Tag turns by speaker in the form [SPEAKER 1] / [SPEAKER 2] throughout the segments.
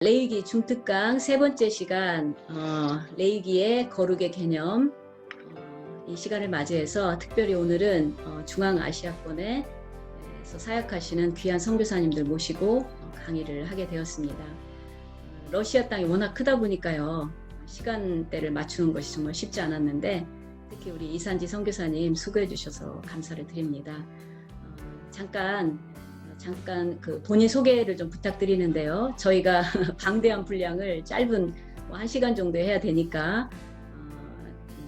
[SPEAKER 1] 레이기 중특강 세 번째 시간 레이기의 거룩의 개념 이 시간을 맞이해서 특별히 오늘은 중앙아시아권에서 사역하시는 귀한 선교사님들 모시고 강의를 하게 되었습니다. 러시아 땅이 워낙 크다 보니까요. 시간대를 맞추는 것이 정말 쉽지 않았는데 특히 우리 이산지 선교사님 수고해 주셔서 감사를 드립니다. 잠깐 그 본인 소개를 좀 부탁드리는데요. 저희가 방대한 분량을 짧은 1시간 정도 해야 되니까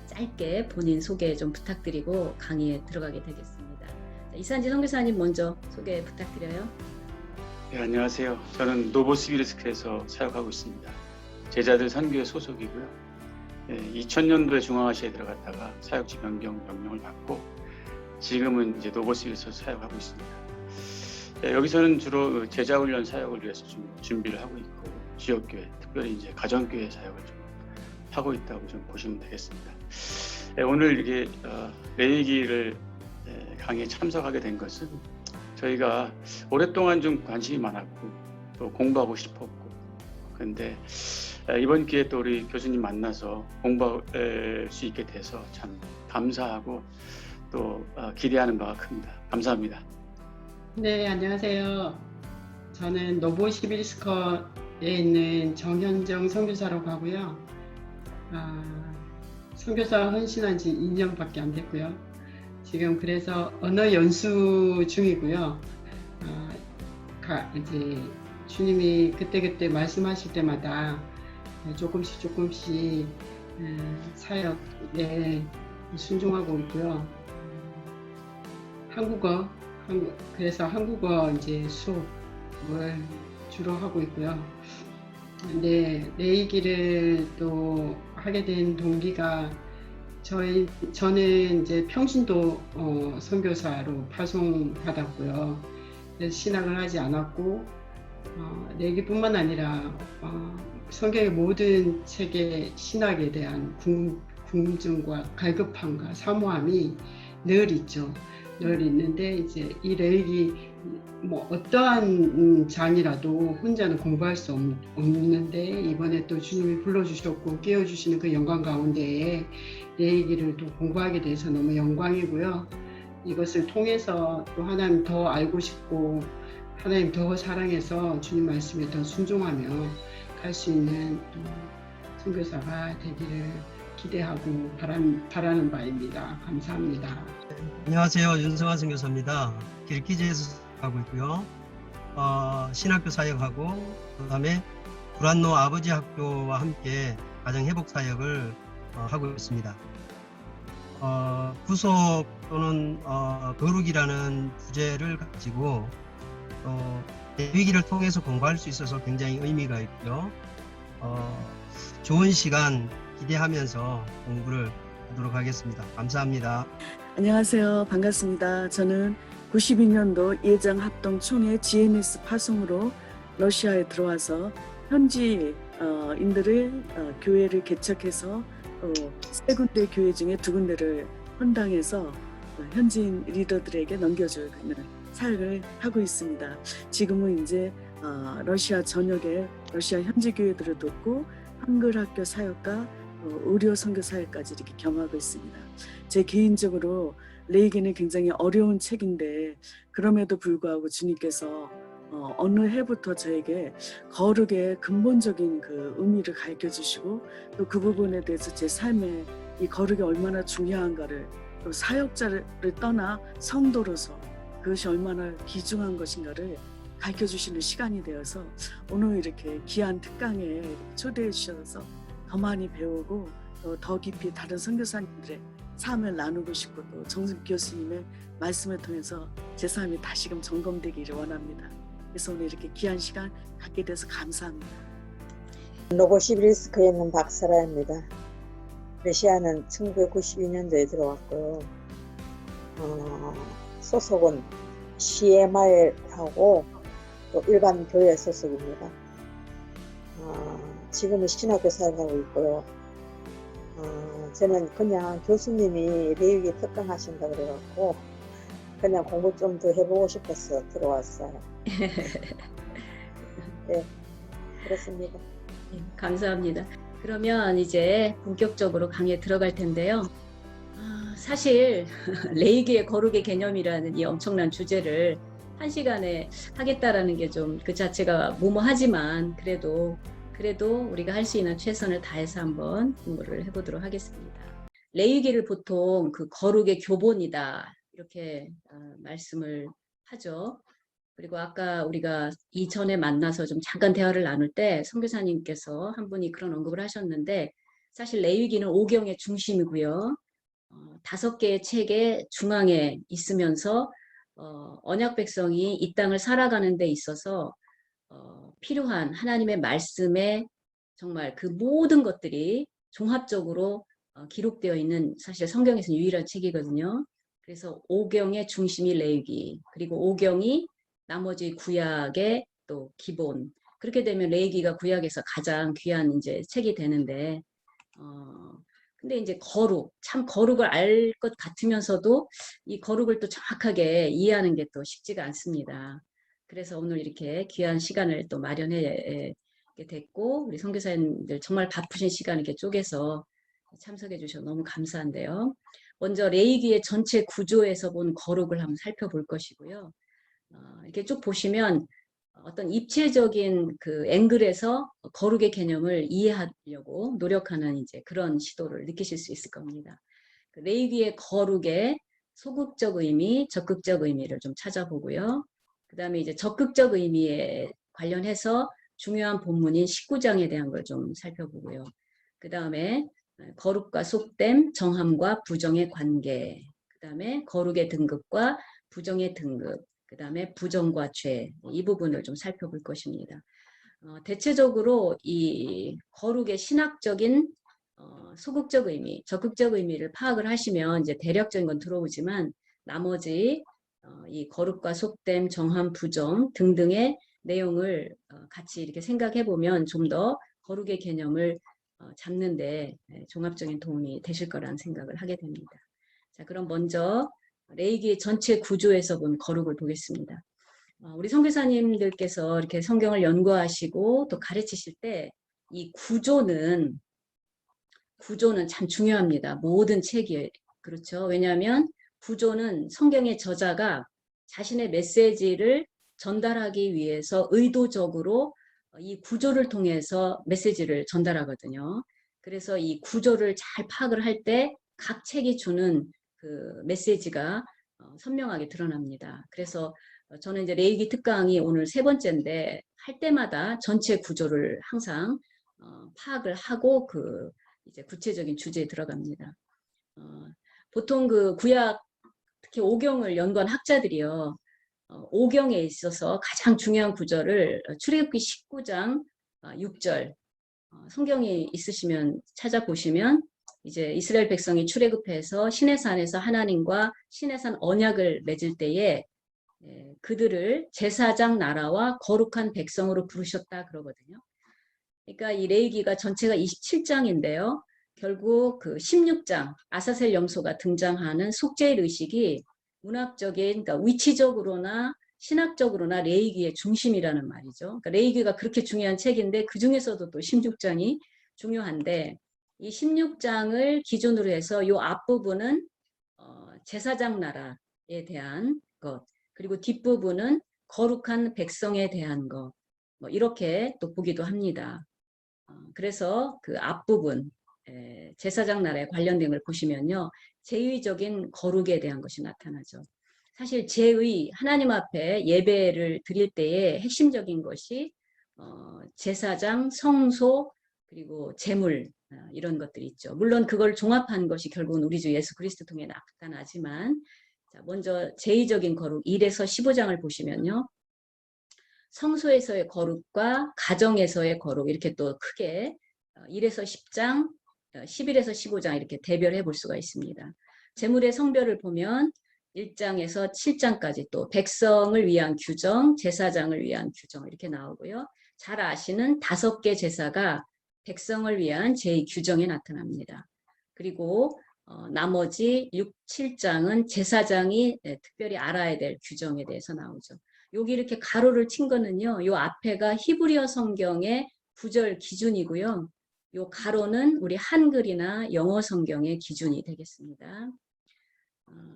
[SPEAKER 1] 짧게 본인 소개 좀 부탁드리고 강의에 들어가게 되겠습니다. 이산지 선교사님 먼저 소개 부탁드려요.
[SPEAKER 2] 네, 안녕하세요. 저는 노보시비르스크에서 사역하고 있습니다. 제자들 선교회 소속이고요. 2000년도에 중앙아시아에 들어갔다가 사역지 변경 명령을 받고 지금은 이제 노보시비르스크에서 사역하고 있습니다. 여기서는 주로 제자훈련 사역을 위해서 좀 준비를 하고 있고 지역교회, 특별히 이제 가정교회 사역을 좀 하고 있다고 좀 보시면 되겠습니다. 오늘 이렇게 레이기를 강의에 참석하게 된 것은 저희가 오랫동안 좀 관심이 많았고 또 공부하고 싶었고 그런데 이번 기회에 또 우리 교수님 만나서 공부할 수 있게 돼서 참 감사하고 또 기대하는 바가 큽니다. 감사합니다.
[SPEAKER 3] 네, 안녕하세요. 저는 노보시비르스크에 있는 정현정 선교사라고 하고요. 선교사 헌신한 지 2년밖에 안 됐고요. 지금 그래서 언어 연수 중이고요. 이제 주님이 그때그때 말씀하실 때마다 조금씩 사역에 순종하고 있고요. 그래서 한국어 이제 수업을 주로 하고 있고요. 근데 레이기를 또 하게 된 동기가 저는 이제 평신도 선교사로 파송받았고요. 그래서 신학을 하지 않았고 레이기뿐만 아니라 성경의 모든 책의 신학에 대한 궁금증과 갈급함과 사모함이 늘 있죠. 늘 있는데 이제 이 레이기 어떠한 장이라도 혼자는 공부할 수 없는데 이번에 또 주님이 불러주셨고 깨워주시는 그 영광 가운데에 레이기를 또 공부하게 돼서 너무 영광이고요. 이것을 통해서 또 하나님 더 알고 싶고 하나님 더 사랑해서 주님 말씀에 더 순종하며 갈 수 있는 또 선교사가 되기를 기대하고 바라는 바입니다. 감사합니다.
[SPEAKER 4] 안녕하세요. 윤성환 선교사입니다. 길기지에서 하고 있고요. 신학교 사역하고 그다음에 불안노 아버지 학교와 함께 가정회복 사역을 하고 있습니다. 구속 또는 거룩이라는 주제를 가지고 위기를 통해서 공부할 수 있어서 굉장히 의미가 있고요. 좋은 시간 기대하면서 공부를 하도록 하겠습니다. 감사합니다.
[SPEAKER 5] 안녕하세요. 반갑습니다. 저는 92년도 예장합동총회 GMS 파송으로 러시아에 들어와서 현지인들을 교회를 개척해서 세 군데 교회 중에 두 군데를 헌당해서 현지인 리더들에게 넘겨주는 사역을 하고 있습니다. 지금은 이제 러시아 전역에 러시아 현지 교회들을 돕고 한글학교 사역과 의료 선교 사역까지 이렇게 겸하고 있습니다. 제 개인적으로 레이기는 굉장히 어려운 책인데 그럼에도 불구하고 주님께서 어느 해부터 저에게 거룩의 근본적인 그 의미를 가르쳐 주시고 또 그 부분에 대해서 제 삶에 이 거룩이 얼마나 중요한가를 또 사역자를 떠나 성도로서 그것이 얼마나 귀중한 것인가를 가르쳐 주시는 시간이 되어서 오늘 이렇게 귀한 특강에 초대해 주셔서 더 많이 배우고 더 깊이 다른 선교사님들의 삶을 나누고 싶고 또 정승 교수님의 말씀을 통해서 제 삶이 다시금 점검되기를 원합니다. 그래서 오늘 이렇게 귀한 시간 갖게 돼서 감사합니다.
[SPEAKER 6] 노보시비르스크에 있는 박사라입니다. 러시아는 1992년도에 들어왔고요. 소속은 CMR하고 또 일반 교회 소속입니다. 지금은 신학교 사역하고 있고요. 저는 그냥 교수님이 레이기 특강하신다 그래갖고 그냥 공부 좀 더 해보고 싶어서 들어왔어요. 네. 그렇습니다.
[SPEAKER 1] 네, 감사합니다. 그러면 이제 본격적으로 강의에 들어갈 텐데요. 사실 레이기의 거룩의 개념이라는 이 엄청난 주제를 한 시간에 하겠다라는 게 좀 그 자체가 무모하지만 그래도 우리가 할 수 있는 최선을 다해서 한번 공부를 해보도록 하겠습니다. 레위기를 보통 그 거룩의 교본이다 이렇게 말씀을 하죠. 그리고 아까 우리가 이전에 만나서 좀 잠깐 대화를 나눌 때 선교사님께서 한 분이 그런 언급을 하셨는데 사실 레위기는 오경의 중심이고요. 5개의 책의 중앙에 있으면서 언약 백성이 이 땅을 살아가는 데 있어서 필요한 하나님의 말씀에 정말 그 모든 것들이 종합적으로 기록되어 있는 사실 성경에서는 유일한 책이거든요. 그래서 오경의 중심이 레위기, 그리고 오경이 나머지 구약의 또 기본. 그렇게 되면 레위기가 구약에서 가장 귀한 이제 책이 되는데, 근데 이제 참 거룩을 알 것 같으면서도 이 거룩을 또 정확하게 이해하는 게 또 쉽지가 않습니다. 그래서 오늘 이렇게 귀한 시간을 또 마련해 됐고, 우리 선교사님들 정말 바쁘신 시간 이렇게 쪼개서 참석해 주셔서 너무 감사한데요. 먼저 레위기의 전체 구조에서 본 거룩을 한번 살펴볼 것이고요. 이렇게 쭉 보시면 어떤 입체적인 그 앵글에서 거룩의 개념을 이해하려고 노력하는 이제 그런 시도를 느끼실 수 있을 겁니다. 그 레위기의 거룩의 소극적 의미, 적극적 의미를 좀 찾아보고요. 그 다음에 이제 적극적 의미에 관련해서 중요한 본문인 19장에 대한 걸 좀 살펴보고요. 그 다음에 거룩과 속됨, 정함과 부정의 관계, 그 다음에 거룩의 등급과 부정의 등급, 그 다음에 부정과 죄, 이 부분을 좀 살펴볼 것입니다. 대체적으로 이 거룩의 신학적인 소극적 의미, 적극적 의미를 파악을 하시면 이제 대략적인 건 들어오지만 나머지 이 거룩과 속됨, 정함, 부정 등등의 내용을 같이 이렇게 생각해 보면 좀 더 거룩의 개념을 잡는데 종합적인 도움이 되실 거라는 생각을 하게 됩니다. 자, 그럼 먼저 레위기의 전체 구조에서 본 거룩을 보겠습니다. 우리 선교사님들께서 이렇게 성경을 연구하시고 또 가르치실 때 이 구조는 참 중요합니다. 모든 책이 그렇죠. 왜냐하면 구조는 성경의 저자가 자신의 메시지를 전달하기 위해서 의도적으로 이 구조를 통해서 메시지를 전달하거든요. 그래서 이 구조를 잘 파악을 할 때 각 책이 주는 그 메시지가 선명하게 드러납니다. 그래서 저는 이제 레위기 특강이 오늘 3번째인데 할 때마다 전체 구조를 항상 파악을 하고 그 이제 구체적인 주제에 들어갑니다. 보통 그 구약 특히 오경을 연구한 학자들이요. 오경에 있어서 가장 중요한 구절을 출애굽기 19장 6절 성경이 있으시면 찾아보시면 이제 이스라엘 백성이 출애굽해서 시내산에서 하나님과 시내산 언약을 맺을 때에 그들을 제사장 나라와 거룩한 백성으로 부르셨다 그러거든요. 그러니까 이 레위기가 전체가 27장인데요. 결국 그 16장 아사셀 염소가 등장하는 속죄일 의식이 문학적인, 그러니까 위치적으로나 신학적으로나 레위기의 중심이라는 말이죠. 그러니까 레위기가 그렇게 중요한 책인데 그 중에서도 또 16장이 중요한데 이 16장을 기준으로 해서 이 앞부분은 제사장 나라에 대한 것, 그리고 뒷부분은 거룩한 백성에 대한 것, 뭐 이렇게 또 보기도 합니다. 그래서 그 앞부분 제사장 나라에 관련된 걸 보시면요. 제의적인 거룩에 대한 것이 나타나죠. 사실 제의, 하나님 앞에 예배를 드릴 때의 핵심적인 것이 제사장, 성소, 그리고 제물 이런 것들이 있죠. 물론 그걸 종합한 것이 결국은 우리 주 예수 그리스도 통해 나타나지만 자, 먼저 제의적인 거룩 1에서 15장을 보시면요. 성소에서의 거룩과 가정에서의 거룩 이렇게 또 크게 1에서 10장, 11에서 15장 이렇게 대별해 볼 수가 있습니다. 제물의 성별을 보면 1장에서 7장까지 또 백성을 위한 규정, 제사장을 위한 규정 이렇게 나오고요. 잘 아시는 5개 제사가 백성을 위한 제2규정에 나타납니다. 그리고 나머지 6, 7장은 제사장이 특별히 알아야 될 규정에 대해서 나오죠. 여기 이렇게 가로를 친 거는요. 요 앞에가 히브리어 성경의 구절 기준이고요. 요 가로는 우리 한글이나 영어 성경의 기준이 되겠습니다.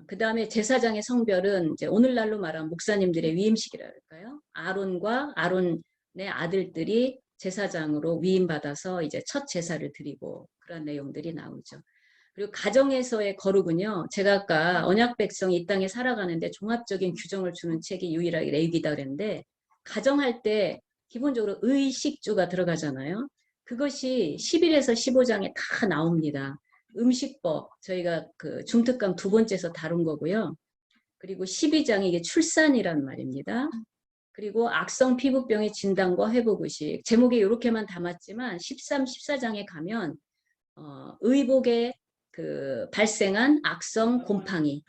[SPEAKER 1] 그 다음에 제사장의 성별은 이제 오늘날로 말하면 목사님들의 위임식이라 할까요? 아론과 아론의 아들들이 제사장으로 위임받아서 이제 첫 제사를 드리고 그런 내용들이 나오죠. 그리고 가정에서의 거룩은요. 제가 아까 언약 백성이 이 땅에 살아가는데 종합적인 규정을 주는 책이 유일하게 레위기다 그랬는데 가정할 때 기본적으로 의식주가 들어가잖아요. 그것이 11에서 15장에 다 나옵니다. 음식법 저희가 그 중특강 2번째에서 다룬 거고요. 그리고 12장이 이게 출산이란 말입니다. 그리고 악성 피부병의 진단과 회복의식 제목에 이렇게만 담았지만 13, 14장에 가면 의복에 그 발생한 악성 곰팡이,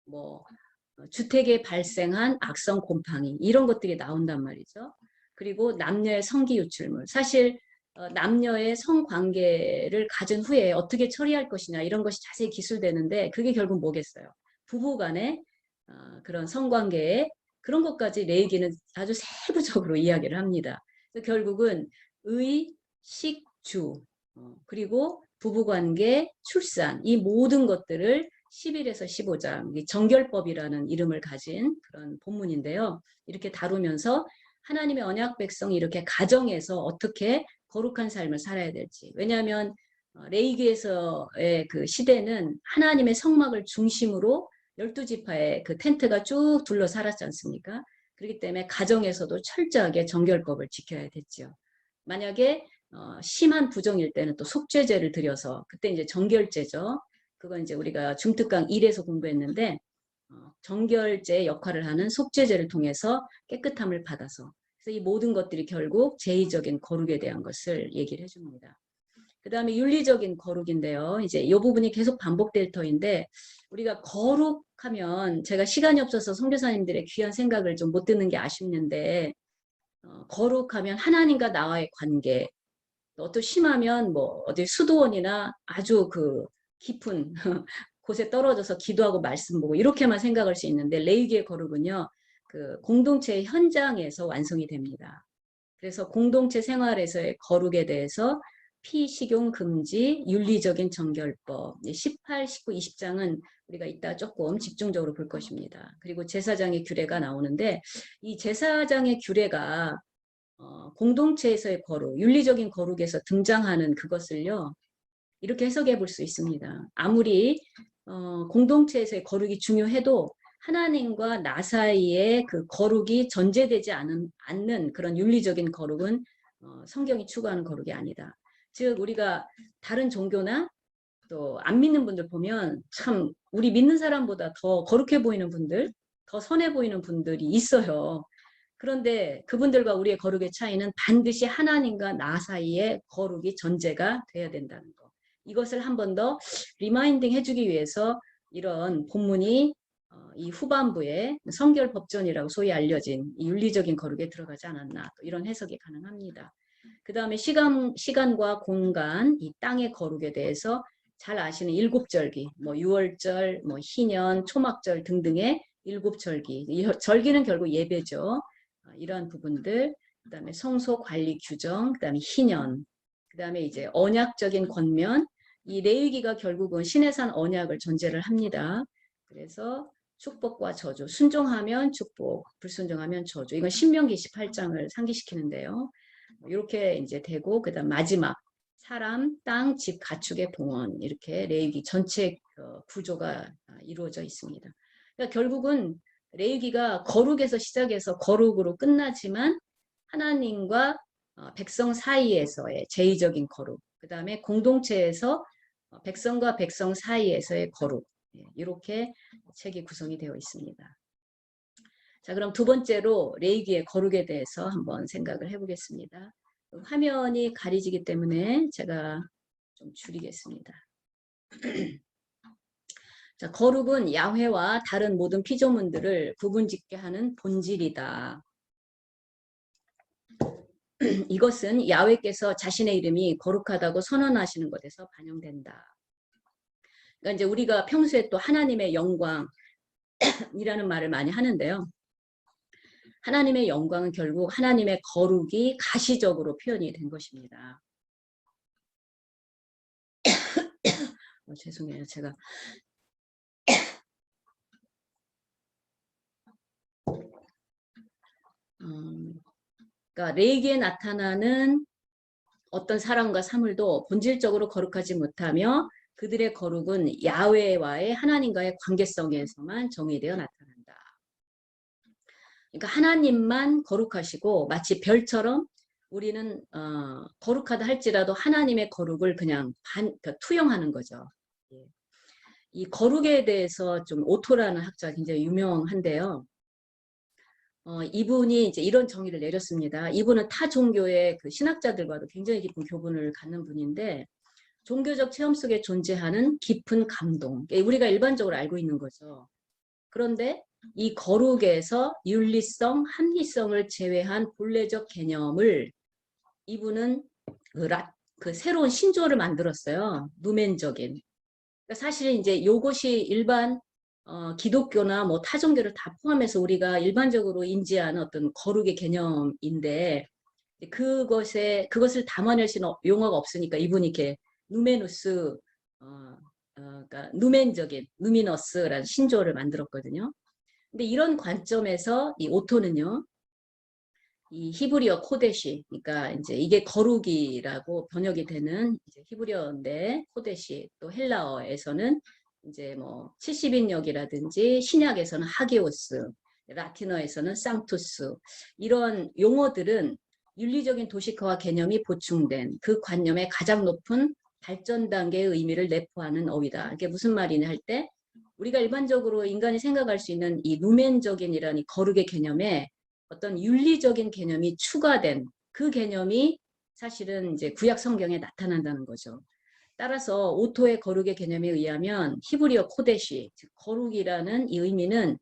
[SPEAKER 1] 뭐 주택에 발생한 악성 곰팡이 이런 것들이 나온단 말이죠. 그리고 남녀의 성기 유출물 사실 남녀의 성관계를 가진 후에 어떻게 처리할 것이냐 이런 것이 자세히 기술되는데 그게 결국 뭐겠어요? 부부 간의 그런 성관계에 그런 것까지 레위기는 아주 세부적으로 이야기를 합니다. 그래서 결국은 의, 식, 주 그리고 부부관계, 출산 이 모든 것들을 11에서 15장 정결법이라는 이름을 가진 그런 본문인데요. 이렇게 다루면서 하나님의 언약 백성이 이렇게 가정에서 어떻게 거룩한 삶을 살아야 될지. 왜냐하면 레위기에서의 그 시대는 하나님의 성막을 중심으로 12지파의 그 텐트가 쭉 둘러 살았지 않습니까? 그렇기 때문에 가정에서도 철저하게 정결법을 지켜야 됐죠. 만약에 심한 부정일 때는 또 속죄제를 드려서 그때 이제 정결제죠. 그건 이제 우리가 중특강 1에서 공부했는데 정결제 역할을 하는 속죄제를 통해서 깨끗함을 받아서 그래서 이 모든 것들이 결국 제의적인 거룩에 대한 것을 얘기를 해줍니다. 그 다음에 윤리적인 거룩인데요. 이제 이 부분이 계속 반복될 터인데 우리가 거룩하면 제가 시간이 없어서 선교사님들의 귀한 생각을 좀 못 듣는 게 아쉽는데 거룩하면 하나님과 나와의 관계 또 심하면 뭐 어디 수도원이나 아주 그 깊은 곳에 떨어져서 기도하고 말씀 보고 이렇게만 생각할 수 있는데 레위기의 거룩은요. 그 공동체의 현장에서 완성이 됩니다. 그래서 공동체 생활에서의 거룩에 대해서 피식용 금지, 윤리적인 정결법 18, 19, 20장은 우리가 이따 조금 집중적으로 볼 것입니다. 그리고 제사장의 규례가 나오는데 이 제사장의 규례가 공동체에서의 거룩, 윤리적인 거룩에서 등장하는 그것을요. 이렇게 해석해 볼 수 있습니다. 아무리 공동체에서의 거룩이 중요해도 하나님과 나 사이에 그 거룩이 전제되지 않는 그런 윤리적인 거룩은 성경이 추구하는 거룩이 아니다. 즉 우리가 다른 종교나 또 안 믿는 분들 보면 참 우리 믿는 사람보다 더 거룩해 보이는 분들, 더 선해 보이는 분들이 있어요. 그런데 그분들과 우리의 거룩의 차이는 반드시 하나님과 나 사이에 거룩이 전제가 돼야 된다는 거. 이것을 한 번 더 리마인딩 해주기 위해서 이런 본문이 이 후반부에 성결법전이라고 소위 알려진 이 윤리적인 거룩에 들어가지 않았나 또 이런 해석이 가능합니다. 그 다음에 시간과 공간, 이 땅의 거룩에 대해서 잘 아시는 일곱절기, 뭐 유월절, 뭐 희년, 초막절 등등의 일곱절기. 이 절기는 결국 예배죠. 이러한 부분들, 그 다음에 성소 관리 규정, 그 다음에 희년, 그 다음에 이제 언약적인 권면, 이 레위기가 결국은 신의 산 언약을 전제를 합니다. 그래서 축복과 저주, 순종하면 축복, 불순종하면 저주. 이건 신명기 18장을 상기시키는데요. 이렇게 이제 되고 그다음 마지막 사람, 땅, 집, 가축의 봉헌 이렇게 레위기 전체 구조가 이루어져 있습니다. 그러니까 결국은 레위기가 거룩에서 시작해서 거룩으로 끝나지만 하나님과 백성 사이에서의 제의적인 거룩, 그 다음에 공동체에서 백성과 백성 사이에서의 거룩 이렇게 책이 구성이 되어 있습니다. 자, 그럼 두 번째로 레위기의 거룩에 대해서 한번 생각을 해보겠습니다. 화면이 가려지기 때문에 제가 좀 줄이겠습니다. 자, 거룩은 야훼와 다른 모든 피조물들을 구분짓게 하는 본질이다. 이것은 야훼께서 자신의 이름이 거룩하다고 선언하시는 것에서 반영된다. 그러니까 이제 우리가 평소에 또 하나님의 영광이라는 말을 많이 하는데요. 하나님의 영광은 결국 하나님의 거룩이 가시적으로 표현이 된 것입니다. 죄송해요. 제가 그러니까 레위기에 나타나는 어떤 사랑과 사물도 본질적으로 거룩하지 못하며 그들의 거룩은 야훼와의 하나님과의 관계성에서만 정의되어 나타난다. 그러니까 하나님만 거룩하시고 마치 별처럼 우리는 거룩하다 할지라도 하나님의 거룩을 그냥 그러니까 투영하는 거죠. 이 거룩에 대해서 좀 오토라는 학자가 굉장히 유명한데요. 이분이 이제 이런 정의를 내렸습니다. 이분은 타 종교의 그 신학자들과도 굉장히 깊은 교분을 갖는 분인데 종교적 체험 속에 존재하는 깊은 감동, 우리가 일반적으로 알고 있는 거죠. 그런데 이 거룩에서 윤리성, 합리성을 제외한 본래적 개념을 이분은 그 새로운 신조어를 만들었어요. 누멘적인. 그러니까 사실 이제 이것이 일반 기독교나 뭐 타종교를 다 포함해서 우리가 일반적으로 인지하는 어떤 거룩의 개념인데 그것을 담아낼 수 있는 용어가 없으니까 이분이 이렇게 누메누스 그러니까 누멘적인 누미너스라는 신조어를 만들었거든요. 근데 이런 관점에서 이 오토는요, 이 히브리어 코데시, 그러니까 이제 이게 거룩이라고 번역이 되는 이제 히브리어인데 코데시, 또 헬라어에서는 이제 뭐 70인역이라든지 신약에서는 하기오스, 라틴어에서는 상투스, 이런 용어들은 윤리적인 도식화와 개념이 보충된 그 관념의 가장 높은 발전 단계의 의미를 내포하는 어휘다. 이게 무슨 말이냐 할 때 우리가 일반적으로 인간이 생각할 수 있는 이 누멘적인이라는 이 거룩의 개념에 어떤 윤리적인 개념이 추가된 그 개념이 사실은 이제 구약 성경에 나타난다는 거죠. 따라서 오토의 거룩의 개념에 의하면 히브리어 코데시, 즉 거룩이라는 이 의미는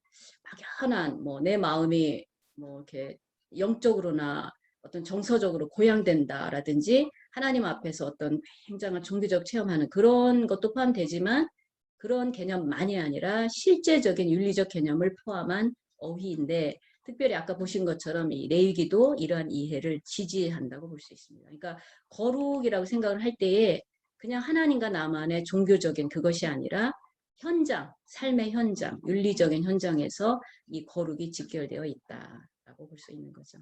[SPEAKER 1] 막연한 뭐 내 마음이 뭐 이렇게 영적으로나 어떤 정서적으로 고양된다라든지 하나님 앞에서 어떤 굉장한 종교적 체험하는 그런 것도 포함되지만 그런 개념만이 아니라 실제적인 윤리적 개념을 포함한 어휘인데 특별히 아까 보신 것처럼 이 레위기도 이러한 이해를 지지한다고 볼 수 있습니다. 그러니까 거룩이라고 생각을 할 때에 그냥 하나님과 나만의 종교적인 그것이 아니라 현장, 삶의 현장, 윤리적인 현장에서 이 거룩이 직결되어 있다라고 볼 수 있는 거죠.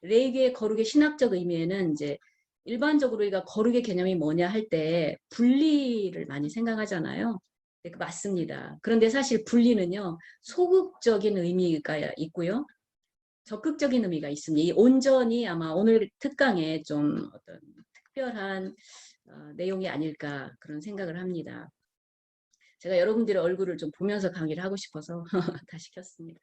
[SPEAKER 1] 레위기의 거룩의 신학적 의미에는 이제 일반적으로 우리가 거룩의 개념이 뭐냐 할 때 분리를 많이 생각하잖아요. 네, 맞습니다. 그런데 사실 분리는요, 소극적인 의미가 있고요. 적극적인 의미가 있습니다. 이 온전히 아마 오늘 특강에 좀 어떤 특별한 내용이 아닐까 그런 생각을 합니다. 제가 여러분들의 얼굴을 좀 보면서 강의를 하고 싶어서 다시 켰습니다.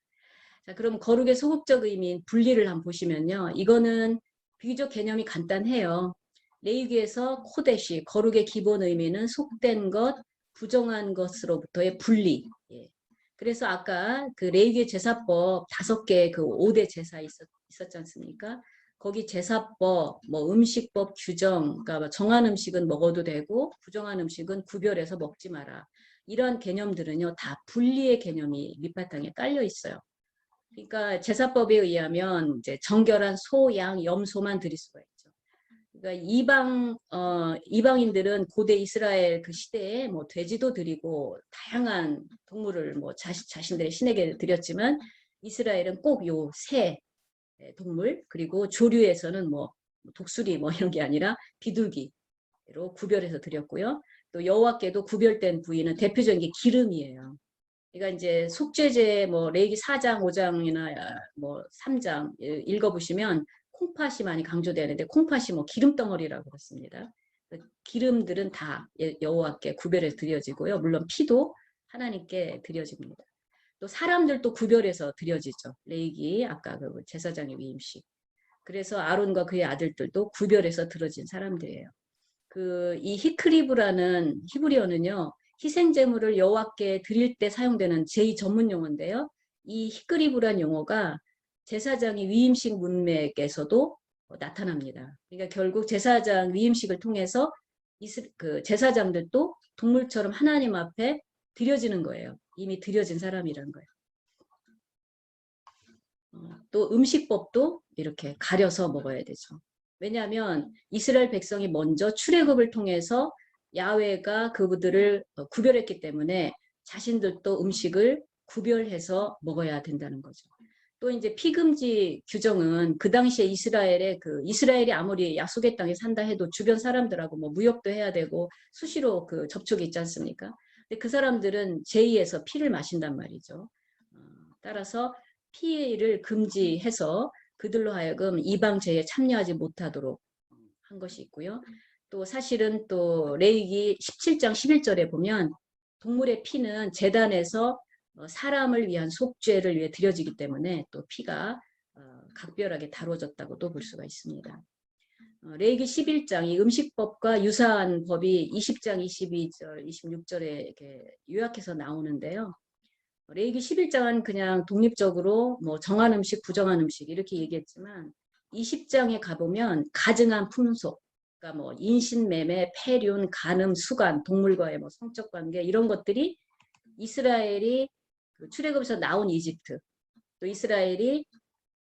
[SPEAKER 1] 자, 그럼 거룩의 소극적 의미인 분리를 한번 보시면요. 이거는 비교적 개념이 간단해요. 레위기에서 코데시, 거룩의 기본 의미는 속된 것, 부정한 것으로부터의 분리. 예. 그래서 아까 그 레위기의 제사법 5개 그 5대 제사 있었지 않습니까? 거기 제사법, 뭐 음식법 규정, 그러니까 정한 음식은 먹어도 되고 부정한 음식은 구별해서 먹지 마라. 이러한 개념들은요, 다 분리의 개념이 밑바탕에 깔려 있어요. 그러니까 제사법에 의하면 이제 정결한 소, 양, 염소만 드릴 수가 있죠. 그러니까 이방인들은 고대 이스라엘 그 시대에 뭐 돼지도 드리고 다양한 동물을 뭐 자신들의 신에게 드렸지만 이스라엘은 꼭 요 새 동물 그리고 조류에서는 뭐 독수리 뭐 이런 게 아니라 비둘기로 구별해서 드렸고요. 또 여호와께도 구별된 부위는 대표적인 게 기름이에요. 그러니까 이제 속죄제 뭐 레위기 4장, 5장이나 뭐 3장 읽어보시면 콩팥이 많이 강조되는데 콩팥이 뭐 기름덩어리라고 그렇습니다. 기름들은 다 여호와께 구별해서 드려지고요. 물론 피도 하나님께 드려집니다. 또 사람들도 구별해서 드려지죠. 레위기 아까 그 제사장의 위임식. 그래서 아론과 그의 아들들도 구별해서 드려진 사람들이에요. 이 히크리브라는 히브리어는요. 희생 제물을 여호와께 드릴 때 사용되는 제2 전문 용어인데요. 이 히크리브란 용어가 제사장의 위임식 문맥에서도 나타납니다. 그러니까 결국 제사장 위임식을 통해서 그 제사장들도 동물처럼 하나님 앞에 드려지는 거예요. 이미 드려진 사람이라는 거예요. 또 음식법도 이렇게 가려서 먹어야 되죠. 왜냐하면 이스라엘 백성이 먼저 출애굽을 통해서 야훼가 그들을 구별했기 때문에 자신들도 음식을 구별해서 먹어야 된다는 거죠. 또 이제 피금지 규정은 그 당시에 이스라엘이 아무리 약속의 땅에 산다 해도 주변 사람들하고 뭐 무역도 해야 되고 수시로 그 접촉이 있지 않습니까? 근데 그 사람들은 제의에서 피를 마신단 말이죠. 따라서 피를 금지해서 그들로 하여금 이방 제에 참여하지 못하도록 한 것이 있고요. 또 사실은 또 레위기 17장 11절에 보면 동물의 피는 제단에서 사람을 위한 속죄를 위해 드려지기 때문에 또 피가 각별하게 다뤄졌다고도 볼 수가 있습니다. 레위기 11장 이 음식법과 유사한 법이 20장 22절, 26절에 이렇게 요약해서 나오는데요. 레위기 11장은 그냥 독립적으로 뭐 정한 음식, 부정한 음식 이렇게 얘기했지만 20장에 가보면 가증한 풍속, 그러니까 뭐 인신매매, 폐륜, 간음, 수간, 동물과의 뭐 성적 관계 이런 것들이 이스라엘이 그 출애굽에서 나온 이집트, 또 이스라엘이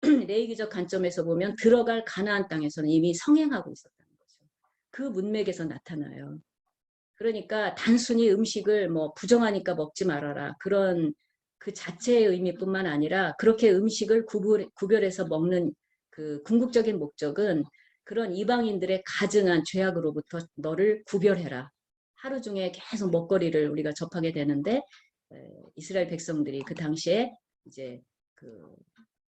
[SPEAKER 1] 레위기적 관점에서 보면 들어갈 가나안 땅에서는 이미 성행하고 있었다는 거죠. 그 문맥에서 나타나요. 그러니까 단순히 음식을 뭐 부정하니까 먹지 말아라 그런 그 자체의 의미뿐만 아니라 그렇게 음식을 구별해서 먹는 그 궁극적인 목적은 그런 이방인들의 가증한 죄악으로부터 너를 구별해라. 하루 중에 계속 먹거리를 우리가 접하게 되는데 이스라엘 백성들이 그 당시에 이제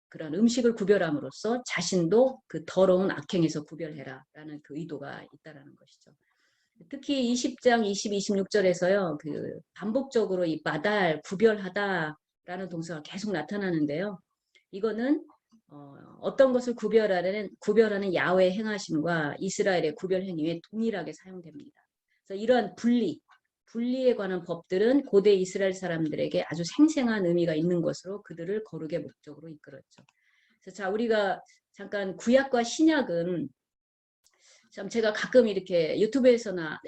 [SPEAKER 1] 그런 음식을 구별함으로써 자신도 그 더러운 악행에서 구별해라라는 그 의도가 있다라는 것이죠. 특히 20장 20, 26절에서요. 그 반복적으로 이 마달, 구별하다라는 동사가 계속 나타나는데요. 이거는 어떤 것을 구별하는 야훼의 행하심과 이스라엘의 구별 행위에 동일하게 사용됩니다. 그래서 이러한 분리에 관한 법들은 고대 이스라엘 사람들에게 아주 생생한 의미가 있는 것으로 그들을 거룩의 목적으로 이끌었죠. 그래서 자, 우리가 잠깐 구약과 신약은 참 제가 가끔 이렇게 유튜브에서나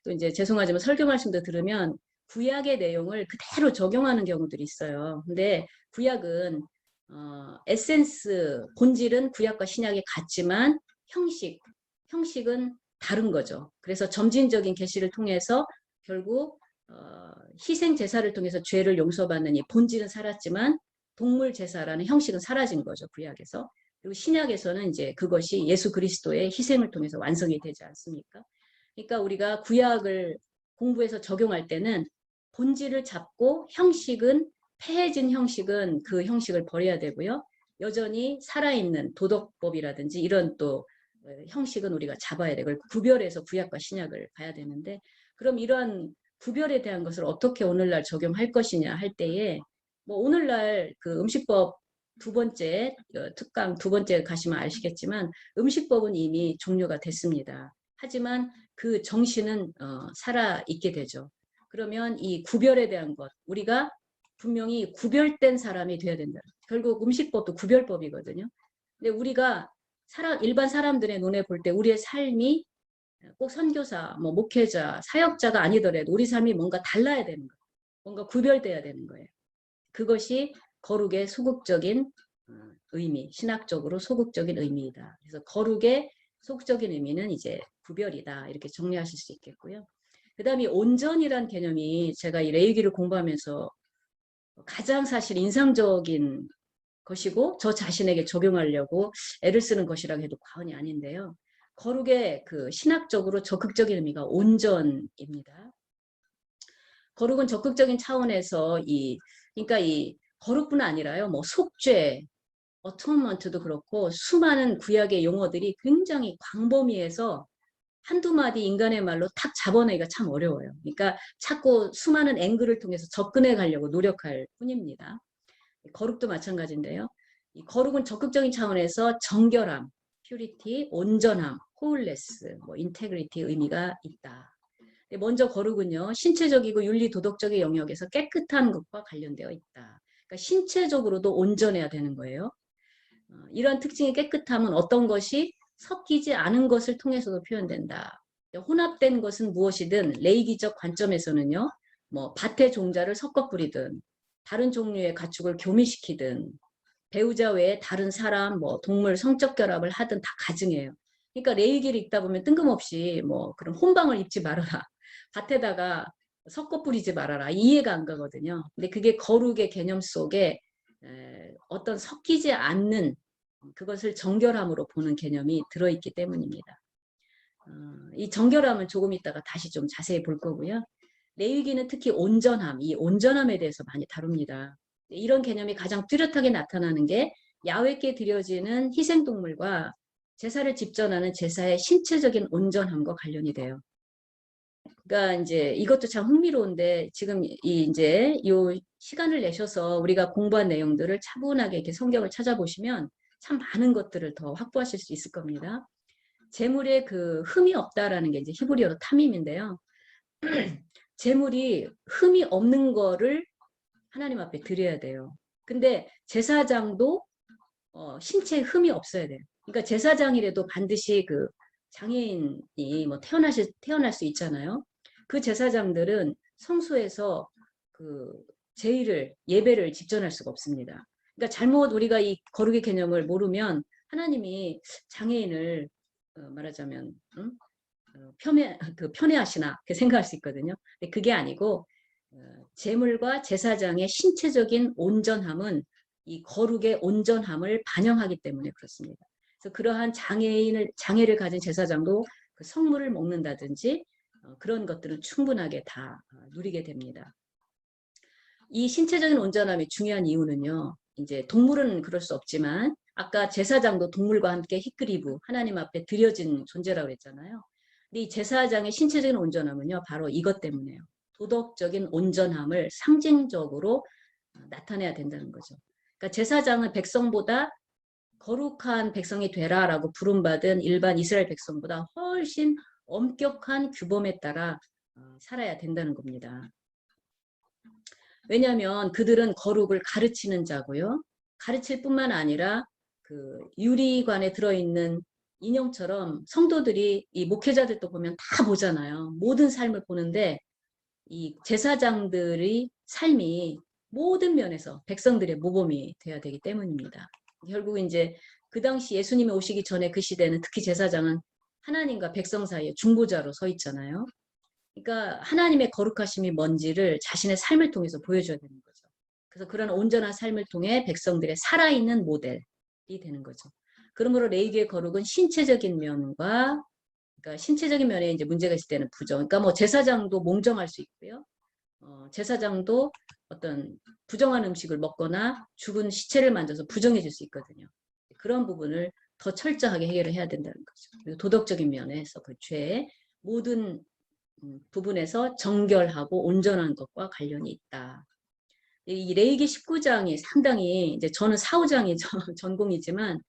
[SPEAKER 1] 또 이제 죄송하지만 설교 말씀도 들으면 구약의 내용을 그대로 적용하는 경우들이 있어요. 근데 구약은 에센스, 본질은 구약과 신약이 같지만 형식은 다른 거죠. 그래서 점진적인 계시를 통해서 결국 희생 제사를 통해서 죄를 용서받는 이 본질은 살았지만 동물 제사라는 형식은 사라진 거죠. 구약에서. 그리고 신약에서는 이제 그것이 예수 그리스도의 희생을 통해서 완성이 되지 않습니까? 그러니까 우리가 구약을 공부해서 적용할 때는 본질을 잡고 폐해진 형식은 그 형식을 버려야 되고요. 여전히 살아있는 도덕법이라든지 이런 또 형식은 우리가 잡아야 되고 구별해서 구약과 신약을 봐야 되는데 그럼 이러한 구별에 대한 것을 어떻게 오늘날 적용할 것이냐 할 때에 뭐 오늘날 그 음식법 두 번째 특강 두 번째 가시면 아시겠지만 음식법은 이미 종료가 됐습니다. 하지만 그 정신은 살아 있게 되죠. 그러면 이 구별에 대한 것 우리가 분명히 구별된 사람이 돼야 된다. 결국 음식법도 구별법이거든요. 근데 우리가 일반 사람들의 눈에 볼 때 우리의 삶이 꼭 선교사, 뭐 목회자, 사역자가 아니더라도 우리 삶이 뭔가 달라야 되는 거예요. 뭔가 구별돼야 되는 거예요. 그것이 거룩의 소극적인 의미, 신학적으로 소극적인 의미이다. 그래서 거룩의 소극적인 의미는 이제 구별이다. 이렇게 정리하실 수 있겠고요. 그 다음에 온전이란 개념이 제가 이 레위기를 공부하면서 가장 사실 인상적인 것이고 저 자신에게 적용하려고 애를 쓰는 것이라고 해도 과언이 아닌데요. 거룩의 그 신학적으로 적극적인 의미가 온전입니다. 거룩은 적극적인 차원에서 그러니까 이 거룩뿐 아니라요. 뭐 속죄, 어토먼트도 그렇고 수많은 구약의 용어들이 굉장히 광범위해서 한두 마디 인간의 말로 탁 잡아내기가 참 어려워요. 그러니까 자꾸 수많은 앵글을 통해서 접근해 가려고 노력할 뿐입니다. 거룩도 마찬가지인데요. 이 거룩은 적극적인 차원에서 정결함, 퓨리티, 온전함, wholeness, 뭐 인테그리티 의미가 있다. 먼저 거룩은요. 신체적이고 윤리 도덕적인 영역에서 깨끗한 것과 관련되어 있다. 그러니까 신체적으로도 온전해야 되는 거예요. 이런 특징의 깨끗함은 어떤 것이 섞이지 않은 것을 통해서도 표현된다. 혼합된 것은 무엇이든 레이기적 관점에서는요. 뭐 밭의 종자를 섞어 뿌리든 다른 종류의 가축을 교미시키든 배우자 외에 다른 사람, 뭐 동물 성적 결합을 하든 다 가증이에요. 그러니까 레위기를 읽다 보면 뜬금없이 뭐 그런 혼방을 입지 말아라. 밭에다가 섞어 뿌리지 말아라. 이해가 안 가거든요. 근데 그게 거룩의 개념 속에 어떤 섞이지 않는 그것을 정결함으로 보는 개념이 들어있기 때문입니다. 이 정결함은 조금 있다가 다시 좀 자세히 볼 거고요. 레위기는 특히 온전함, 이 온전함에 대해서 많이 다룹니다. 이런 개념이 가장 뚜렷하게 나타나는 게 야훼께 드려지는 희생동물과 제사를 집전하는 제사의 신체적인 온전함과 관련이 돼요. 그러니까 이제 이것도 참 흥미로운데 지금 이제 요 시간을 내셔서 우리가 공부한 내용들을 차분하게 이렇게 성경을 찾아보시면 참 많은 것들을 더 확보하실 수 있을 겁니다. 제물에 그 흠이 없다라는 게 이제 히브리어로 탐임인데요. 제물이 흠이 없는 거를 하나님 앞에 드려야 돼요. 근데 제사장도 신체에 흠이 없어야 돼요. 그러니까 제사장이라도 반드시 그 장애인이 뭐 태어날 수 있잖아요. 그 제사장들은 성소에서 그 예배를 집전할 수가 없습니다. 그러니까 잘못 우리가 이 거룩의 개념을 모르면 하나님이 장애인을 말하자면 편애하시나 이렇게 생각할 수 있거든요. 근데 그게 아니고 제물과 제사장의 신체적인 온전함은 이 거룩의 온전함을 반영하기 때문에 그렇습니다. 그래서 그러한 장애를 가진 제사장도 그 성물을 먹는다든지 그런 것들은 충분하게 다 누리게 됩니다. 이 신체적인 온전함이 중요한 이유는요. 이제 동물은 그럴 수 없지만 아까 제사장도 동물과 함께 히크리브 하나님 앞에 드려진 존재라고 했잖아요. 근데 이 제사장의 신체적인 온전함은요. 바로 이것 때문에요. 도덕적인 온전함을 상징적으로 나타내야 된다는 거죠. 그러니까 제사장은 백성보다 거룩한 백성이 되라라고 부름받은 일반 이스라엘 백성보다 훨씬 엄격한 규범에 따라 살아야 된다는 겁니다. 왜냐하면 그들은 거룩을 가르치는 자고요. 가르칠 뿐만 아니라 그 유리관에 들어있는 인형처럼 성도들이 이 목회자들도 보면 다 보잖아요. 모든 삶을 보는데 이 제사장들의 삶이 모든 면에서 백성들의 모범이 되어야 되기 때문입니다. 결국 이제 그 당시 예수님이 오시기 전에 그 시대는 특히 제사장은 하나님과 백성 사이에 중보자로 서 있잖아요. 그러니까 하나님의 거룩하심이 뭔지를 자신의 삶을 통해서 보여줘야 되는 거죠. 그래서 그런 온전한 삶을 통해 백성들의 살아있는 모델이 되는 거죠. 그러므로 레위기의 거룩은 신체적인 면과 그러니까 신체적인 면에 이제 문제가 있을 때는 부정. 그러니까 뭐 제사장도 몽정할 수 있고요. 제사장도 어떤 부정한 음식을 먹거나 죽은 시체를 만져서 부정해질 수 있거든요. 그런 부분을 더 철저하게 해결을 해야 된다는 거죠. 그리고 도덕적인 면에서 그 죄의 모든 부분에서 정결하고 온전한 것과 관련이 있다. 이 레위기 19장이 상당히 이제 저는 4, 5장이 전공이지만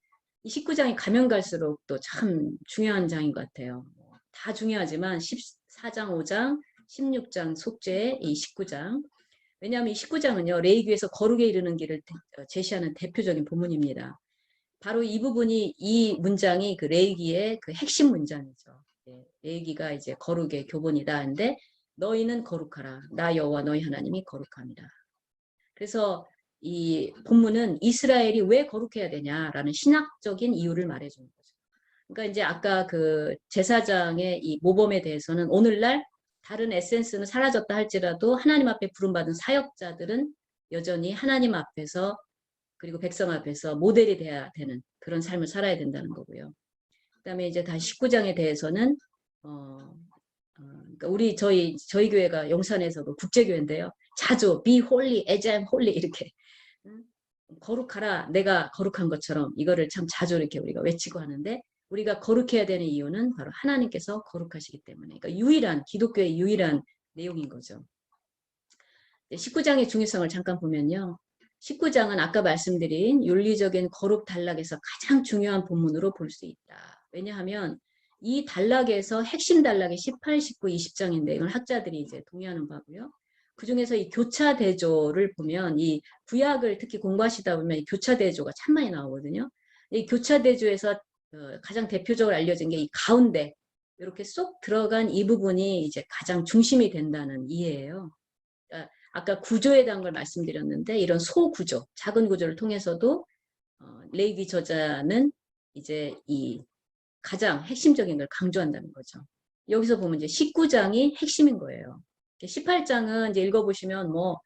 [SPEAKER 1] 이 19장이 가면 갈수록 또 참 중요한 장인 것 같아요. 다 중요하지만 14장, 5장, 16장 속죄, 이 19장. 왜냐하면 이 19장은요. 레위기에서 거룩에 이르는 길을 제시하는 대표적인 본문입니다. 바로 이 부분이 이 문장이 그 레위기의 그 핵심 문장이죠. 레위기가 이제 거룩의 교본이다 하는데 너희는 거룩하라. 나 여호와 너희 하나님이 거룩합니다. 그래서 이 본문은 이스라엘이 왜 거룩해야 되냐라는 신학적인 이유를 말해주는 거죠. 그러니까 이제 아까 그 제사장의 이 모범에 대해서는 오늘날 다른 에센스는 사라졌다 할지라도 하나님 앞에 부름받은 사역자들은 여전히 하나님 앞에서 그리고 백성 앞에서 모델이 돼야 되는 그런 삶을 살아야 된다는 거고요. 그다음에 이제 다 19장에 대해서는 그러니까 저희 교회가 용산에서도 국제교회인데요. 자주 be holy as I am holy 이렇게 거룩하라 내가 거룩한 것처럼 이거를 참 자주 이렇게 우리가 외치고 하는데 우리가 거룩해야 되는 이유는 바로 하나님께서 거룩하시기 때문에 그러니까 기독교의 유일한 내용인 거죠. 19장의 중요성을 잠깐 보면요. 19장은 아까 말씀드린 윤리적인 거룩 단락에서 가장 중요한 본문으로 볼 수 있다. 왜냐하면 이 단락에서 핵심 단락이 18, 19, 20장인데 이건 학자들이 이제 동의하는 바고요. 그 중에서 이 교차대조를 보면 이 구약을 특히 공부하시다 보면 이 교차대조가 참 많이 나오거든요. 이 교차대조에서 가장 대표적으로 알려진 게 이 가운데 이렇게 쏙 들어간 이 부분이 이제 가장 중심이 된다는 이해예요. 그러니까 아까 구조에 대한 걸 말씀드렸는데 이런 소구조, 작은 구조를 통해서도 레위기 저자는 이제 이 가장 핵심적인 걸 강조한다는 거죠. 여기서 보면 이제 19장이 핵심인 거예요. 18장은 이제 읽어보시면 뭐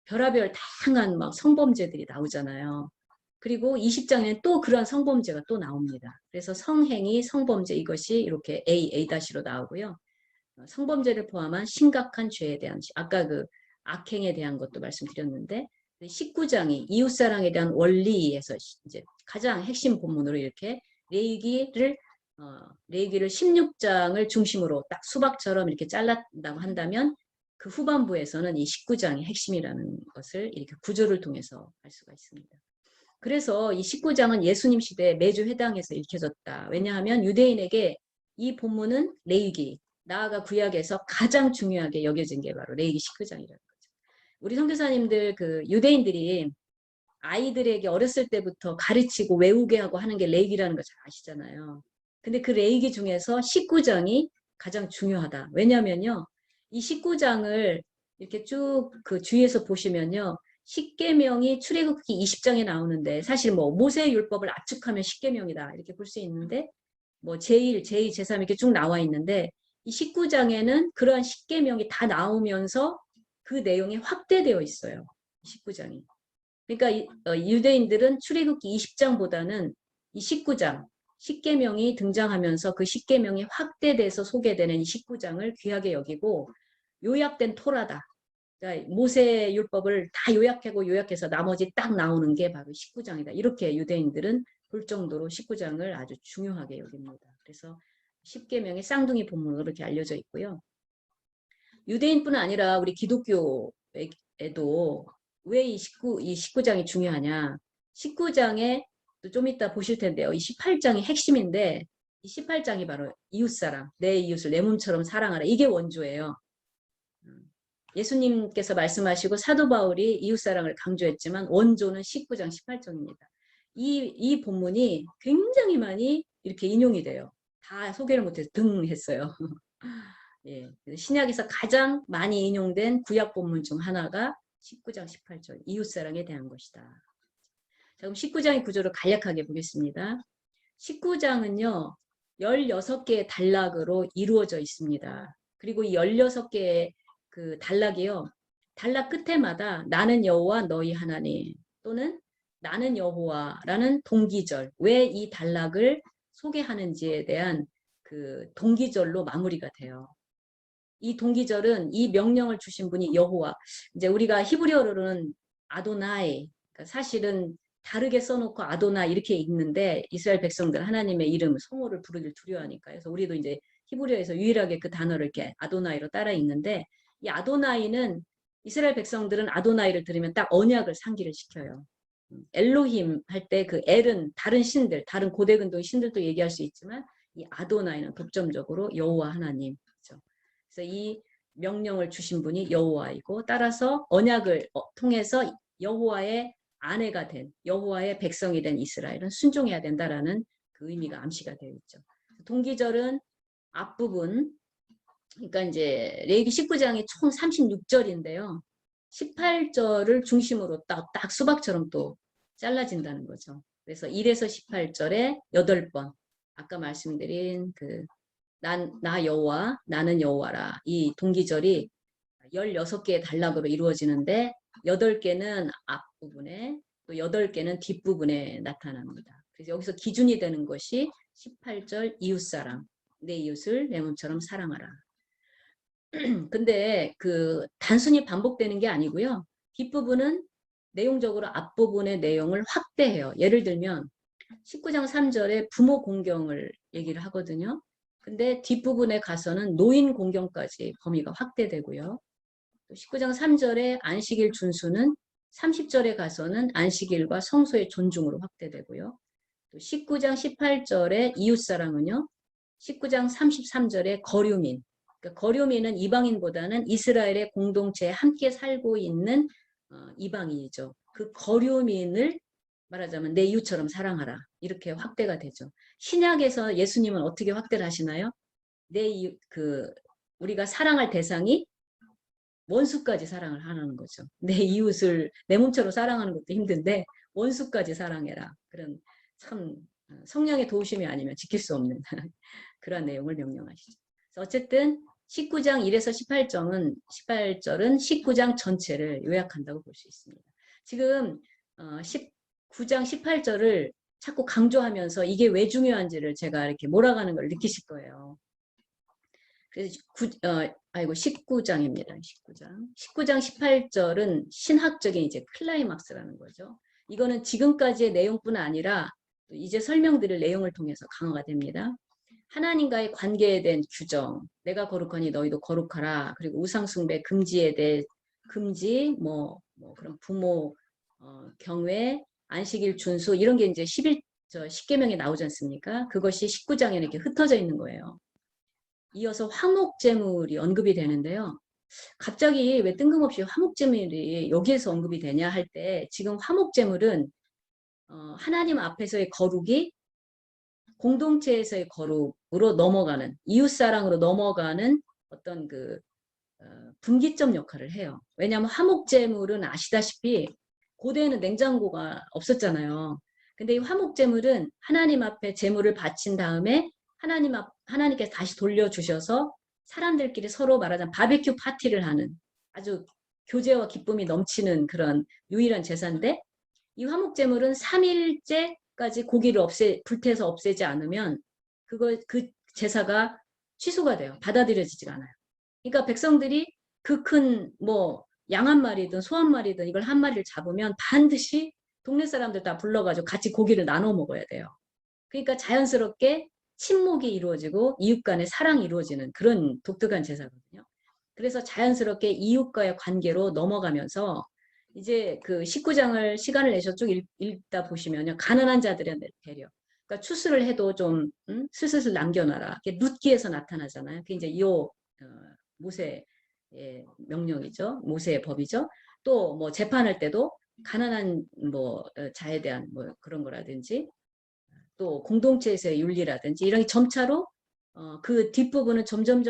[SPEAKER 1] 별하별 다양한 막 성범죄들이 나오잖아요. 그리고 20장에는 또 그러한 성범죄가 또 나옵니다. 그래서 성행위, 성범죄 이것이 이렇게 A-로 나오고요. 성범죄를 포함한 심각한 죄에 대한, 아까 그 악행에 대한 것도 말씀드렸는데 19장이 이웃사랑에 대한 원리에서 이제 가장 핵심 본문으로 이렇게 레위기를 16장을 중심으로 딱 수박처럼 이렇게 잘랐다고 한다면 그 후반부에서는 이 19장이 핵심이라는 것을 이렇게 구조를 통해서 알 수가 있습니다. 그래서 이 19장은 예수님 시대에 매주 회당에서 읽혀졌다. 왜냐하면 유대인에게 이 본문은 레위기, 나아가 구약에서 가장 중요하게 여겨진 게 바로 레위기 19장이라는 거죠. 우리 선교사님들 그 유대인들이 아이들에게 어렸을 때부터 가르치고 외우게 하고 하는 게 레위기라는 거 잘 아시잖아요. 근데 그 레위기 중에서 19장이 가장 중요하다. 왜냐면요. 이 19장을 이렇게 쭉 그 주위에서 보시면요. 10계명이 출애굽기 20장에 나오는데 사실 뭐 모세의 율법을 압축하면 10계명이다. 이렇게 볼 수 있는데 뭐 제1, 제2, 제3 이렇게 쭉 나와 있는데 이 19장에는 그러한 10계명이 다 나오면서 그 내용이 확대되어 있어요. 19장이. 그러니까 유대인들은 출애굽기 20장보다는 이 19장, 10계명이 등장하면서 그 10계명이 확대돼서 소개되는 이 19장을 귀하게 여기고 요약된 토라다. 그러니까 모세의 율법을 다 요약하고 요약해서 나머지 딱 나오는 게 바로 19장이다. 이렇게 유대인들은 볼 정도로 19장을 아주 중요하게 여깁니다. 그래서 10계명의 쌍둥이 본문으로 이렇게 알려져 있고요. 유대인뿐 아니라 우리 기독교에도 왜 이 19장이 중요하냐. 19장에 좀 이따 보실 텐데요. 이 18장이 핵심인데 이 18장이 바로 이웃사랑, 내 이웃을 내 몸처럼 사랑하라. 이게 원조예요. 예수님께서 말씀하시고 사도 바울이 이웃사랑을 강조했지만 원조는 19장 18절입니다. 이 본문이 굉장히 많이 이렇게 인용이 돼요. 다 소개를 못해서 등 했어요. 예, 신약에서 가장 많이 인용된 구약 본문 중 하나가 19장 18절 이웃사랑에 대한 것이다. 자, 그럼 19장의 구조를 간략하게 보겠습니다. 19장은요. 16개의 단락으로 이루어져 있습니다. 그리고 이 16개의 그 단락이요. 단락 끝에마다 나는 여호와 너희 하나님 또는 나는 여호와라는 동기절, 왜 이 단락을 소개하는지에 대한 그 동기절로 마무리가 돼요. 이 동기절은 이 명령을 주신 분이 여호와. 이제 우리가 히브리어로는 아도나이, 그러니까 사실은 다르게 써놓고 아도나 이렇게 읽는데 이스라엘 백성들 하나님의 이름, 성호를 부르길 두려워하니까. 그래서 우리도 이제 히브리어에서 유일하게 그 단어를 이렇게 아도나이로 따라 읽는데 이 아도나이는 이스라엘 백성들은 아도나이를 들으면 딱 언약을 상기를 시켜요. 엘로힘 할 때 그 엘은 다른 신들, 다른 고대 근동의 신들도 얘기할 수 있지만 이 아도나이는 독점적으로 여호와 하나님. 그래서 이 명령을 주신 분이 여호와이고 따라서 언약을 통해서 여호와의 아내가 된 여호와의 백성이 된 이스라엘은 순종해야 된다라는 그 의미가 암시가 되어 있죠. 동기절은 앞부분, 그러니까 이제 레위기 19장이 총 36절인데요. 18절을 중심으로 딱 수박처럼 또 잘라진다는 거죠. 그래서 1에서 18절에 8번 아까 말씀드린 그 나 여호와 나는 여호와라 이 동기절이 16개의 단락으로 이루어지는데 8개는 앞부분에 또 8개는 뒷부분에 나타납니다. 그래서 여기서 기준이 되는 것이 18절 이웃사랑, 내 이웃을 내 몸처럼 사랑하라. 근데 그 단순히 반복되는 게 아니고요. 뒷부분은 내용적으로 앞부분의 내용을 확대해요. 예를 들면 19장 3절에 부모 공경을 얘기를 하거든요. 근데 뒷부분에 가서는 노인 공경까지 범위가 확대되고요. 19장 3절에 안식일 준수는 30절에 가서는 안식일과 성소의 존중으로 확대되고요. 또 19장 18절에 이웃사랑은요. 19장 33절에 거류민, 그러니까 거류민은 이방인보다는 이스라엘의 공동체에 함께 살고 있는 이방인이죠. 그 거류민을 말하자면 내 이웃처럼 사랑하라. 이렇게 확대가 되죠. 신약에서 예수님은 어떻게 확대를 하시나요? 우리가 사랑할 대상이 원수까지 사랑을 하라는 거죠. 내 이웃을 내 몸처럼 사랑하는 것도 힘든데 원수까지 사랑해라. 그런 참 성령의 도우심이 아니면 지킬 수 없는 그런 내용을 명령하시죠. 어쨌든 19장 1에서 18절은 19장 전체를 요약한다고 볼 수 있습니다. 지금 19장 18절을 자꾸 강조하면서 이게 왜 중요한지를 제가 이렇게 몰아가는 걸 느끼실 거예요. 그래서 19장입니다. 19장 18절은 신학적인 이제 클라이막스라는 거죠. 이거는 지금까지의 내용뿐 아니라 이제 설명드릴 내용을 통해서 강화가 됩니다. 하나님과의 관계에 대한 규정, 내가 거룩하니 너희도 거룩하라. 그리고 우상숭배 금지에 대해 금지, 그런 부모 경외, 안식일 준수 이런 게 이제 10계명에 나오지 않습니까? 그것이 19장에 이렇게 흩어져 있는 거예요. 이어서 화목제물이 언급이 되는데요. 갑자기 왜 뜬금없이 화목제물이 여기에서 언급이 되냐 할 때 지금 화목제물은 하나님 앞에서의 거룩이 공동체에서의 거룩으로 넘어가는 이웃사랑으로 넘어가는 어떤 그 분기점 역할을 해요. 왜냐하면 화목제물은 아시다시피 고대에는 냉장고가 없었잖아요. 근데 이 화목제물은 하나님 앞에 제물을 바친 다음에 하나님께서 다시 돌려주셔서 사람들끼리 서로 말하자면 바베큐 파티를 하는 아주 교제와 기쁨이 넘치는 그런 유일한 제사인데 이 화목제물은 3일째까지 고기를 불태서 없애지 않으면 그 제사가 취소가 돼요. 받아들여지지가 않아요. 그러니까 백성들이 그 큰 양 한 마리든 소 한 마리든 이걸 한 마리를 잡으면 반드시 동네 사람들 다 불러가지고 같이 고기를 나눠 먹어야 돼요. 그러니까 자연스럽게 친목이 이루어지고 이웃 간의 사랑이 이루어지는 그런 독특한 제사거든요. 그래서 자연스럽게 이웃과의 관계로 넘어가면서 이제 그 19장을 시간을 내서 쭉 읽다 보시면요. 가난한 자들의 배려. 그러니까 추수를 해도 좀 슬슬 남겨놔라. 이게 룻기에서 나타나잖아요. 그게 이제 모세의 명령이죠. 모세의 법이죠. 또 재판할 때도 가난한 자에 대한 그런 거라든지 또 공동체에서의 윤리라든지 이런 점차로 그 뒷부분은 점점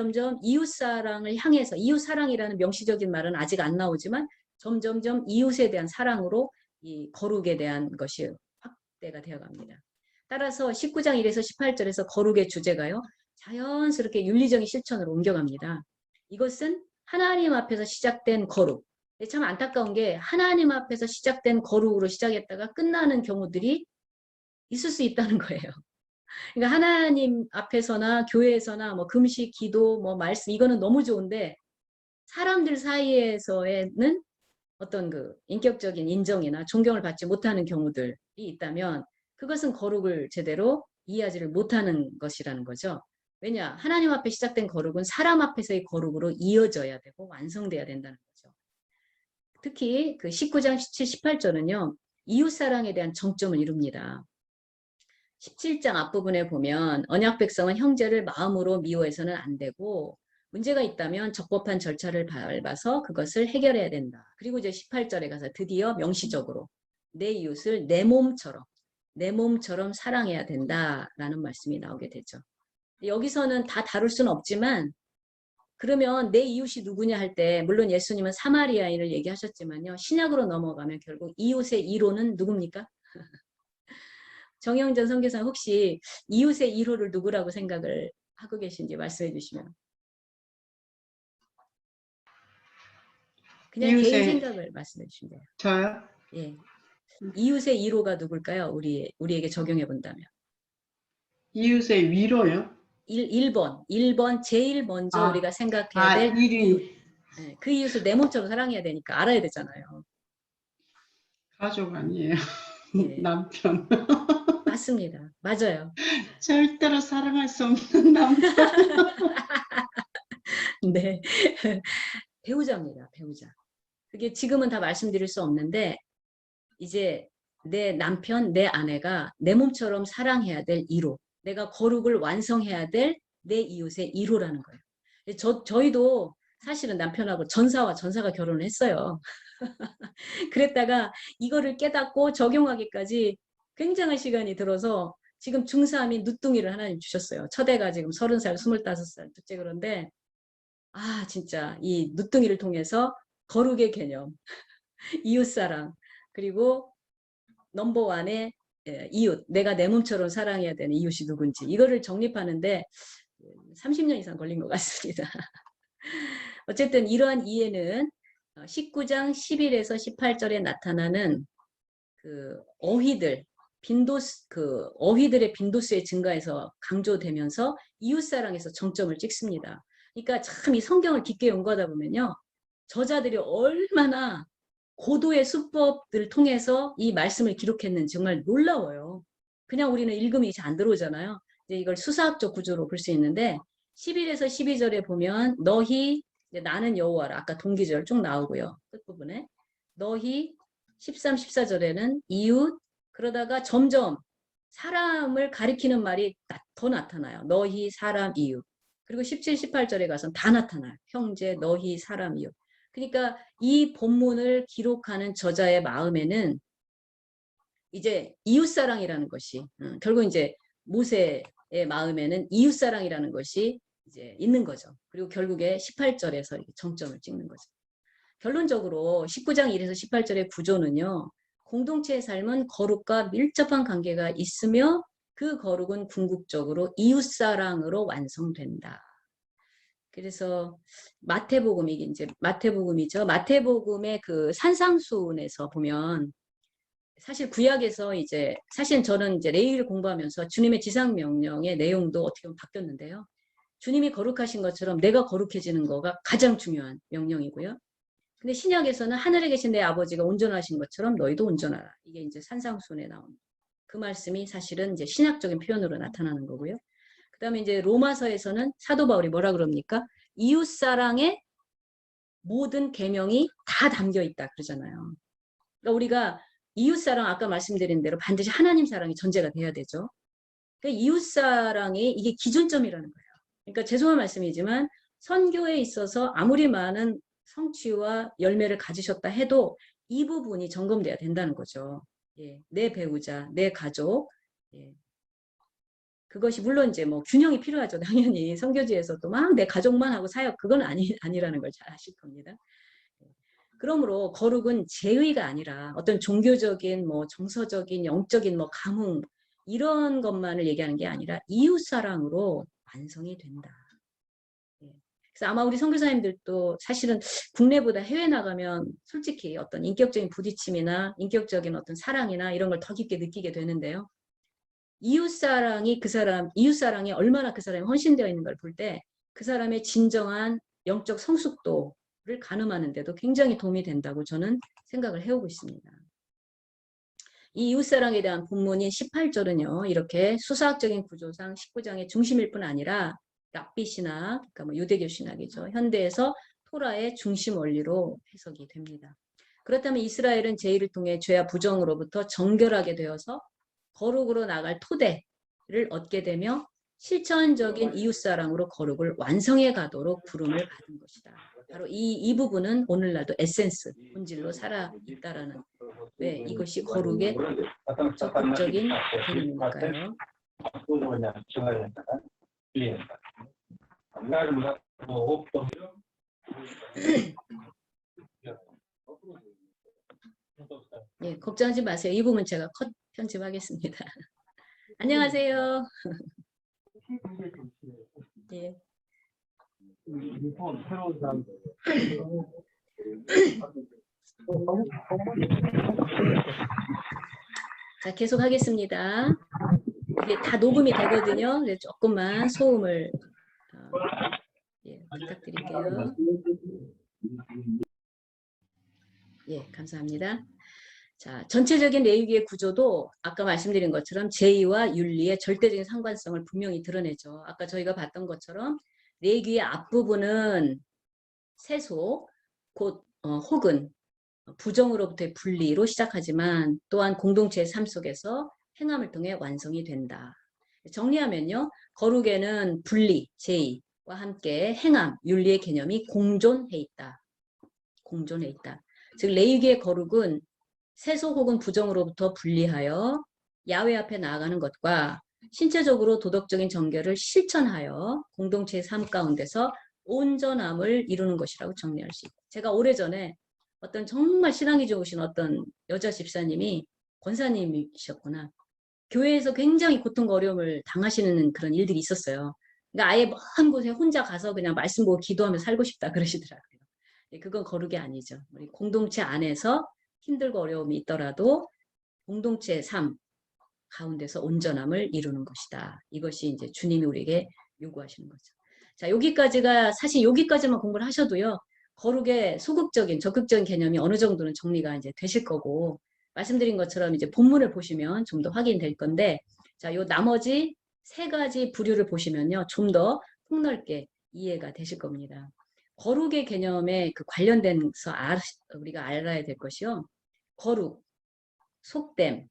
[SPEAKER 1] 이웃사랑을 향해서 이웃사랑이라는 명시적인 말은 아직 안 나오지만 점점 이웃에 대한 사랑으로 이 거룩에 대한 것이 확대가 되어갑니다. 따라서 19장 1에서 18절에서 거룩의 주제가요. 자연스럽게 윤리적인 실천으로 옮겨갑니다. 이것은 하나님 앞에서 시작된 거룩. 참 안타까운 게 하나님 앞에서 시작된 거룩으로 시작했다가 끝나는 경우들이 있을 수 있다는 거예요. 그러니까 하나님 앞에서나 교회에서나 금식, 기도, 말씀 이거는 너무 좋은데 사람들 사이에서는 어떤 그 인격적인 인정이나 존경을 받지 못하는 경우들이 있다면 그것은 거룩을 제대로 이해하지를 못하는 것이라는 거죠. 왜냐? 하나님 앞에 시작된 거룩은 사람 앞에서의 거룩으로 이어져야 되고 완성돼야 된다는 거죠. 특히 그 19장 17, 18절은요. 이웃사랑에 대한 정점을 이룹니다. 17장 앞부분에 보면 언약 백성은 형제를 마음으로 미워해서는 안 되고 문제가 있다면 적법한 절차를 밟아서 그것을 해결해야 된다. 그리고 이제 18절에 가서 드디어 명시적으로 내 이웃을 내 몸처럼 사랑해야 된다라는 말씀이 나오게 되죠. 여기서는 다 다룰 수는 없지만 그러면 내 이웃이 누구냐 할 때 물론 예수님은 사마리아인을 얘기하셨지만요. 신약으로 넘어가면 결국 이웃의 1호는 누굽니까? 정영전 선교사님 혹시 이웃의 1호를 누구라고 생각을 하고 계신지 말씀해 주시면. 그냥 개인 생각을 말씀해 주시면 돼요.
[SPEAKER 3] 저요?
[SPEAKER 1] 예. 이웃의 1호가 누굴까요? 우리에게 적용해 본다면.
[SPEAKER 3] 이웃의 위로요?
[SPEAKER 1] 1번 제일 먼저 우리가 생각해야 될
[SPEAKER 3] 1위.
[SPEAKER 1] 네, 그 이웃을 내 몸처럼 사랑해야 되니까 알아야 되잖아요.
[SPEAKER 3] 가족 아니에요.
[SPEAKER 1] 예.
[SPEAKER 3] 남편.
[SPEAKER 1] 맞습니다. 맞아요.
[SPEAKER 3] 절대로 사랑할 수 없는 남편.
[SPEAKER 1] 네. 배우자입니다. 배우자. 그게 지금은 다 말씀드릴 수 없는데 이제 내 남편, 내 아내가 내 몸처럼 사랑해야 될 1호. 내가 거룩을 완성해야 될 내 이웃의 1호라는 거예요. 저희도 사실은 남편하고 전사가 결혼을 했어요. 그랬다가 이거를 깨닫고 적용하기까지 굉장한 시간이 들어서 지금 중3인 누뚱이를 하나님 주셨어요. 첫애가 지금 30살, 25살, 둘째 그런데 아, 진짜 이 누뚱이를 통해서 거룩의 개념, 이웃사랑, 그리고 넘버원의 이웃, 내가 내 몸처럼 사랑해야 되는 이웃이 누군지 이거를 정립하는데 30년 이상 걸린 것 같습니다. 어쨌든 이러한 이해는 19장 11에서 18절에 나타나는 그 어휘들, 그 어휘들의 빈도수의 증가에서 강조되면서 이웃사랑에서 정점을 찍습니다. 그러니까 참 이 성경을 깊게 연구하다 보면요. 저자들이 얼마나 고도의 수법들을 통해서 이 말씀을 기록했는지 정말 놀라워요. 그냥 우리는 읽으면 잘 안 들어오잖아요. 이제 이걸 수사학적 구조로 볼 수 있는데 11에서 12절에 보면 너희 나는 여호와라. 아까 동기절 쭉 나오고요. 끝부분에 너희 13, 14절에는 이웃 그러다가 점점 사람을 가리키는 말이 더 나타나요. 너희 사람 이웃. 그리고 17, 18절에 가서는 다 나타나요. 형제 너희 사람 이웃. 그러니까 이 본문을 기록하는 저자의 마음에는 이제 이웃사랑이라는 것이 결국 이제 모세의 마음에는 이웃사랑이라는 것이 이제 있는 거죠. 그리고 결국에 18절에서 정점을 찍는 거죠. 결론적으로 19장 1에서 18절의 구조는요. 공동체의 삶은 거룩과 밀접한 관계가 있으며 그 거룩은 궁극적으로 이웃사랑으로 완성된다. 그래서 마태복음이 이제 마태복음이죠. 마태복음의 그 산상수훈에서 보면 사실 구약에서 이제 사실 저는 이제 레위기를 공부하면서 주님의 지상 명령의 내용도 어떻게 보면 바뀌었는데요. 주님이 거룩하신 것처럼 내가 거룩해지는 거가 가장 중요한 명령이고요. 근데 신약에서는 하늘에 계신 내 아버지가 온전하신 것처럼 너희도 온전하라. 이게 이제 산상수훈에 나온 그 말씀이 사실은 이제 신학적인 표현으로 나타나는 거고요. 그다음에 이제 로마서에서는 사도 바울이 뭐라 그럽니까? 이웃사랑의 모든 계명이 다 담겨 있다 그러잖아요. 그러니까 우리가 이웃사랑 아까 말씀드린 대로 반드시 하나님 사랑이 전제가 돼야 되죠. 그러니까 이웃사랑이 이게 기준점이라는 거예요. 그러니까 죄송한 말씀이지만 선교에 있어서 아무리 많은 성취와 열매를 가지셨다 해도 이 부분이 점검돼야 된다는 거죠. 예, 내 배우자, 내 가족, 예. 그것이 물론 이제 뭐 균형이 필요하죠. 당연히 선교지에서도 막 내 가족만 하고 사역 그건 아니라는 걸 잘 아실 겁니다. 그러므로 거룩은 제의가 아니라 어떤 종교적인 뭐 정서적인 영적인 뭐 감흥 이런 것만을 얘기하는 게 아니라 이웃사랑으로 완성이 된다. 그래서 아마 우리 선교사님들도 사실은 국내보다 해외 나가면 솔직히 어떤 인격적인 부딪힘이나 인격적인 어떤 사랑이나 이런 걸 더 깊게 느끼게 되는데요. 이웃사랑이 이웃사랑이 얼마나 그 사람이 헌신되어 있는 걸 볼 때 그 사람의 진정한 영적 성숙도를 가늠하는 데도 굉장히 도움이 된다고 저는 생각을 해오고 있습니다. 이 이웃사랑에 대한 본문인 18절은요. 이렇게 수사학적인 구조상 19장의 중심일 뿐 아니라 랍비 신학, 그러니까 뭐 유대교 신학이죠. 현대에서 토라의 중심 원리로 해석이 됩니다. 그렇다면 이스라엘은 제1을 통해 죄와 부정으로부터 정결하게 되어서 거룩으로 나갈 토대를 얻게 되며 실천적인 이웃사랑으로 거룩을 완성해 가도록 부름을 받은 것이다. 바로 이 부분은 오늘날도 에센스, 본질로 살아있다라는 이것이 거룩의 적극적인 개념이니까요. 예, 걱정하지 마세요. 이 부분 제가 컷 편집하겠습니다. 안녕하세요. 예. 자, 계속 하겠습니다. 이게 다 녹음이 되거든요. 그래서 조금만 소음을 부탁드릴게요. 예, 감사합니다. 자, 전체적인 레위기의 구조도 아까 말씀드린 것처럼 제의와 윤리의 절대적인 상관성을 분명히 드러내죠. 아까 저희가 봤던 것처럼 레위기의 앞부분은 세소, 곧 혹은 부정으로부터의 분리로 시작하지만 또한 공동체의 삶 속에서 행함을 통해 완성이 된다. 정리하면요. 거룩에는 분리, 제의와 함께 행함, 윤리의 개념이 공존해 있다. 공존해 있다. 즉 레위기의 거룩은 세소 혹은 부정으로부터 분리하여 야훼 앞에 나아가는 것과 신체적으로 도덕적인 정결을 실천하여 공동체의 삶 가운데서 온전함을 이루는 것이라고 정리할 수 있고, 제가 오래전에 어떤 정말 신앙이 좋으신 어떤 여자 집사님이 권사님이셨구나. 교회에서 굉장히 고통과 어려움을 당하시는 그런 일들이 있었어요. 그러니까 아예 먼 곳에 혼자 가서 그냥 말씀 보고 기도하며 살고 싶다 그러시더라고요. 그건 거룩이 아니죠. 우리 공동체 안에서 힘들고 어려움이 있더라도 공동체의 삶 가운데서 온전함을 이루는 것이다. 이것이 이제 주님이 우리에게 요구하시는 거죠. 자, 여기까지가 사실 여기까지만 공부를 하셔도요. 거룩의 소극적인 적극적인 개념이 어느 정도는 정리가 이제 되실 거고, 말씀드린 것처럼 이제 본문을 보시면 좀 더 확인될 건데, 자, 요 나머지 세 가지 부류를 보시면요. 좀 더 폭넓게 이해가 되실 겁니다. 거룩의 개념에 그 관련돼서 우리가 알아야 될 것이요. 거룩, 속됨,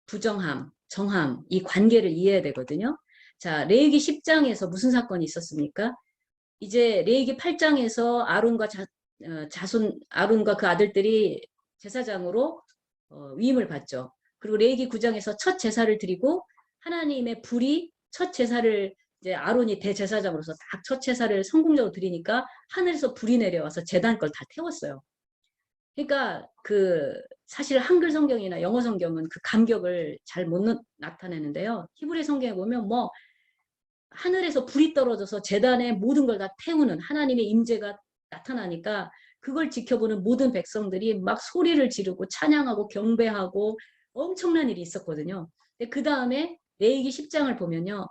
[SPEAKER 1] 부정함, 정함, 이 관계를 이해해야 되거든요. 자, 레위기 10장에서 무슨 사건이 있었습니까? 이제 레위기 8장에서 아론과 그 아들들이 제사장으로 위임을 받죠. 그리고 레위기 9장에서 첫 제사를 드리고 하나님의 불이 첫 제사를 이제 아론이 대제사장으로서 딱 첫 제사를 성공적으로 드리니까 하늘에서 불이 내려와서 제단 걸 다 태웠어요. 그러니까 사실 한글 성경이나 영어 성경은 그 감격을 잘 못 나타내는데요. 히브리 성경에 보면 뭐 하늘에서 불이 떨어져서 제단에 모든 걸 다 태우는 하나님의 임재가 나타나니까 그걸 지켜보는 모든 백성들이 막 소리를 지르고 찬양하고 경배하고 엄청난 일이 있었거든요. 근데 그 다음에 레위기 10장을 보면요.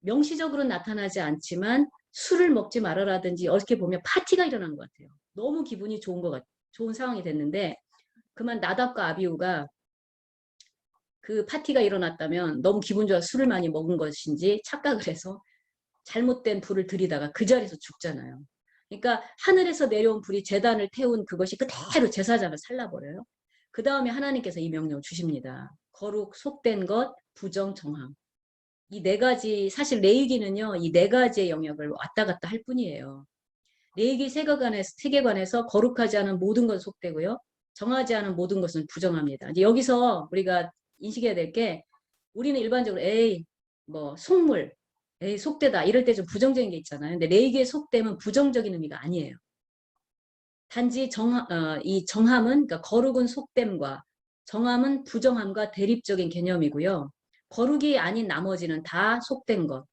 [SPEAKER 1] 명시적으로 나타나지 않지만 술을 먹지 말아라든지 어떻게 보면 파티가 일어난 것 같아요. 너무 기분이 좋은 상황이 됐는데 그만 나답과 아비후가 그 파티가 일어났다면 너무 기분 좋아 술을 많이 먹은 것인지 착각을 해서 잘못된 불을 들이다가 그 자리에서 죽잖아요. 그러니까 하늘에서 내려온 불이 제단을 태운 그것이 그대로 제사장을 살라버려요. 그 다음에 하나님께서 이 명령을 주십니다. 거룩, 속된 것, 부정, 정함. 이 네 가지, 사실 레위기는요, 이 네 가지의 영역을 왔다 갔다 할 뿐이에요. 레위기 세계관에서 거룩하지 않은 모든 건 속되고요. 정하지 않은 모든 것은 부정합니다. 이제 여기서 우리가 인식해야 될 게 우리는 일반적으로 뭐 속물, 속되다 이럴 때 좀 부정적인 게 있잖아요. 근데 레위기의 속됨은 부정적인 의미가 아니에요. 단지 이 정함은 그러니까 거룩은 속됨과 정함은 부정함과 대립적인 개념이고요. 거룩이 아닌 나머지는 다 속된 것.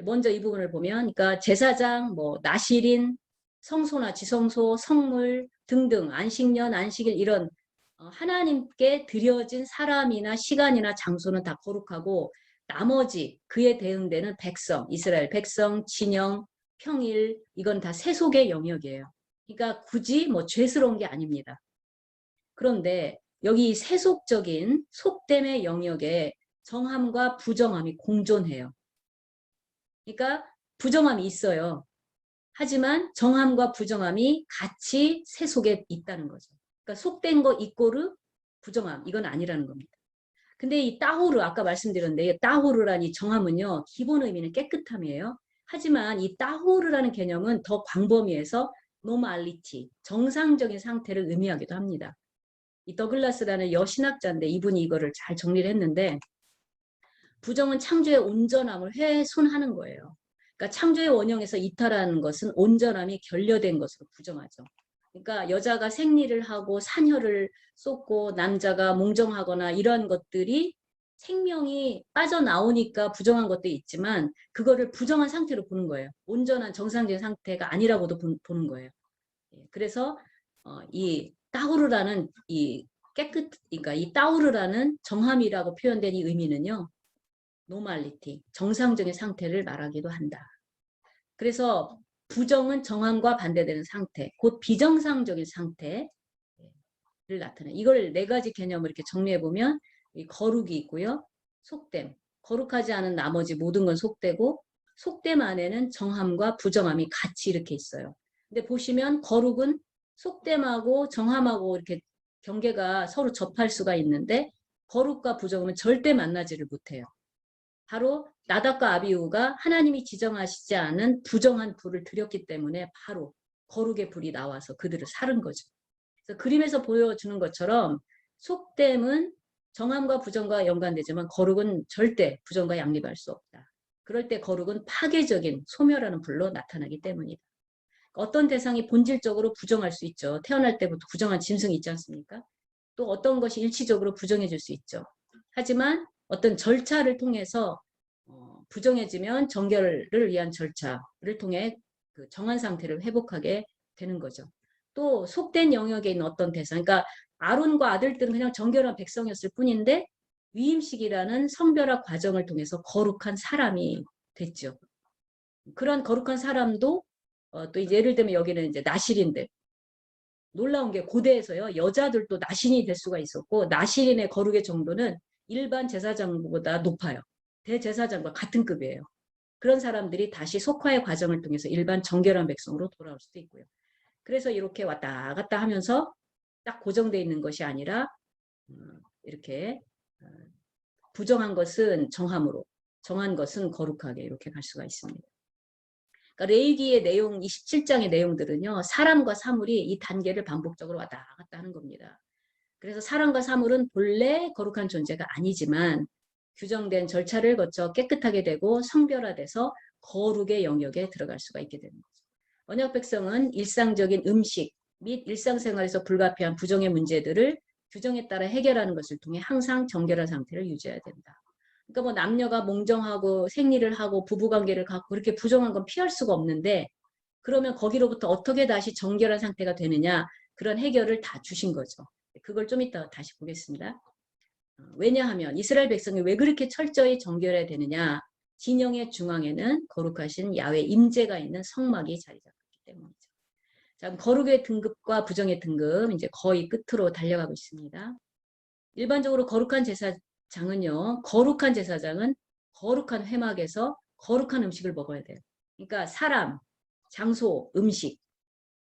[SPEAKER 1] 먼저 이 부분을 보면, 그러니까 제사장, 뭐 나실인, 성소나 지성소, 성물 등등 안식년, 안식일 이런 하나님께 드려진 사람이나 시간이나 장소는 다 거룩하고 나머지 그에 대응되는 백성, 이스라엘 백성, 진영, 평일 이건 다 세속의 영역이에요. 그러니까 굳이 뭐 죄스러운 게 아닙니다. 그런데 여기 세속적인 속됨의 영역에 정함과 부정함이 공존해요. 그러니까 부정함이 있어요. 하지만 정함과 부정함이 같이 세속에 있다는 거죠. 그러니까 속된 거 이꼬르 부정함 이건 아니라는 겁니다. 근데 이 따호르 아까 말씀드렸는데 따호르라는 이 정함은요. 기본 의미는 깨끗함이에요. 하지만 이 따호르라는 개념은 더 광범위해서 노말리티 정상적인 상태를 의미하기도 합니다. 이 더글라스라는 여신학자인데 이분이 이거를 잘 정리를 했는데 부정은 창조의 온전함을 훼손하는 거예요. 그러니까 창조의 원형에서 이탈하는 것은 온전함이 결여된 것으로 부정하죠. 그러니까 여자가 생리를 하고 산혈을 쏟고 남자가 몽정하거나 이런 것들이 생명이 빠져나오니까 부정한 것도 있지만 그거를 부정한 상태로 보는 거예요. 온전한 정상적인 상태가 아니라고도 보는 거예요. 그래서 이 따우르라는 그러니까 이 따우르라는 정함이라고 표현된 이 의미는요. 노말리티, 정상적인 상태를 말하기도 한다. 그래서 부정은 정함과 반대되는 상태, 곧 비정상적인 상태를 나타내. 이걸 네 가지 개념을 이렇게 정리해 보면 거룩이 있고요, 속됨, 거룩하지 않은 나머지 모든 건 속되고 속됨 안에는 정함과 부정함이 같이 이렇게 있어요. 근데 보시면 거룩은 속됨하고 정함하고 이렇게 경계가 서로 접할 수가 있는데 거룩과 부정은 절대 만나지를 못해요. 바로 나답과 아비후가 하나님이 지정하시지 않은 부정한 불을 들였기 때문에 바로 거룩의 불이 나와서 그들을 살은 거죠. 그래서 그림에서 보여주는 것처럼 속됨은 정함과 부정과 연관되지만 거룩은 절대 부정과 양립할 수 없다. 그럴 때 거룩은 파괴적인 소멸하는 불로 나타나기 때문이다. 어떤 대상이 본질적으로 부정할 수 있죠. 태어날 때부터 부정한 짐승이 있지 않습니까? 또 어떤 것이 일시적으로 부정해질 수 있죠. 하지만 어떤 절차를 통해서 부정해지면 정결을 위한 절차를 통해 그 정한 상태를 회복하게 되는 거죠. 또 속된 영역에 있는 어떤 대상, 그러니까 아론과 아들들은 그냥 정결한 백성이었을 뿐인데 위임식이라는 성별화 과정을 통해서 거룩한 사람이 됐죠. 그런 거룩한 사람도 또 이제 예를 들면 여기는 이제 나실인데 놀라운 게 고대에서요 여자들도 나신이 될 수가 있었고 나실인의 거룩의 정도는 일반 제사장보다 높아요. 대제사장과 같은 급이에요. 그런 사람들이 다시 속화의 과정을 통해서 일반 정결한 백성으로 돌아올 수도 있고요. 그래서 이렇게 왔다 갔다 하면서 딱 고정되어 있는 것이 아니라 이렇게 부정한 것은 정함으로, 정한 것은 거룩하게 이렇게 갈 수가 있습니다. 그러니까 레위기의 내용, 27장의 내용들은요, 사람과 사물이 이 단계를 반복적으로 왔다 갔다 하는 겁니다. 그래서 사람과 사물은 본래 거룩한 존재가 아니지만 규정된 절차를 거쳐 깨끗하게 되고 성별화돼서 거룩의 영역에 들어갈 수가 있게 되는 거죠. 언약 백성은 일상적인 음식 및 일상생활에서 불가피한 부정의 문제들을 규정에 따라 해결하는 것을 통해 항상 정결한 상태를 유지해야 된다. 그러니까 뭐 남녀가 몽정하고 생리를 하고 부부관계를 갖고 그렇게 부정한 건 피할 수가 없는데 그러면 거기로부터 어떻게 다시 정결한 상태가 되느냐 그런 해결을 다 주신 거죠. 그걸 좀 이따 다시 보겠습니다. 왜냐하면 이스라엘 백성이 왜 그렇게 철저히 정결해야 되느냐 진영의 중앙에는 거룩하신 야훼 임재가 있는 성막이 자리 잡았기 때문이죠. 자, 거룩의 등급과 부정의 등급 이제 거의 끝으로 달려가고 있습니다. 일반적으로 거룩한 제사장은요. 거룩한 제사장은 거룩한 회막에서 거룩한 음식을 먹어야 돼요. 그러니까 사람, 장소, 음식.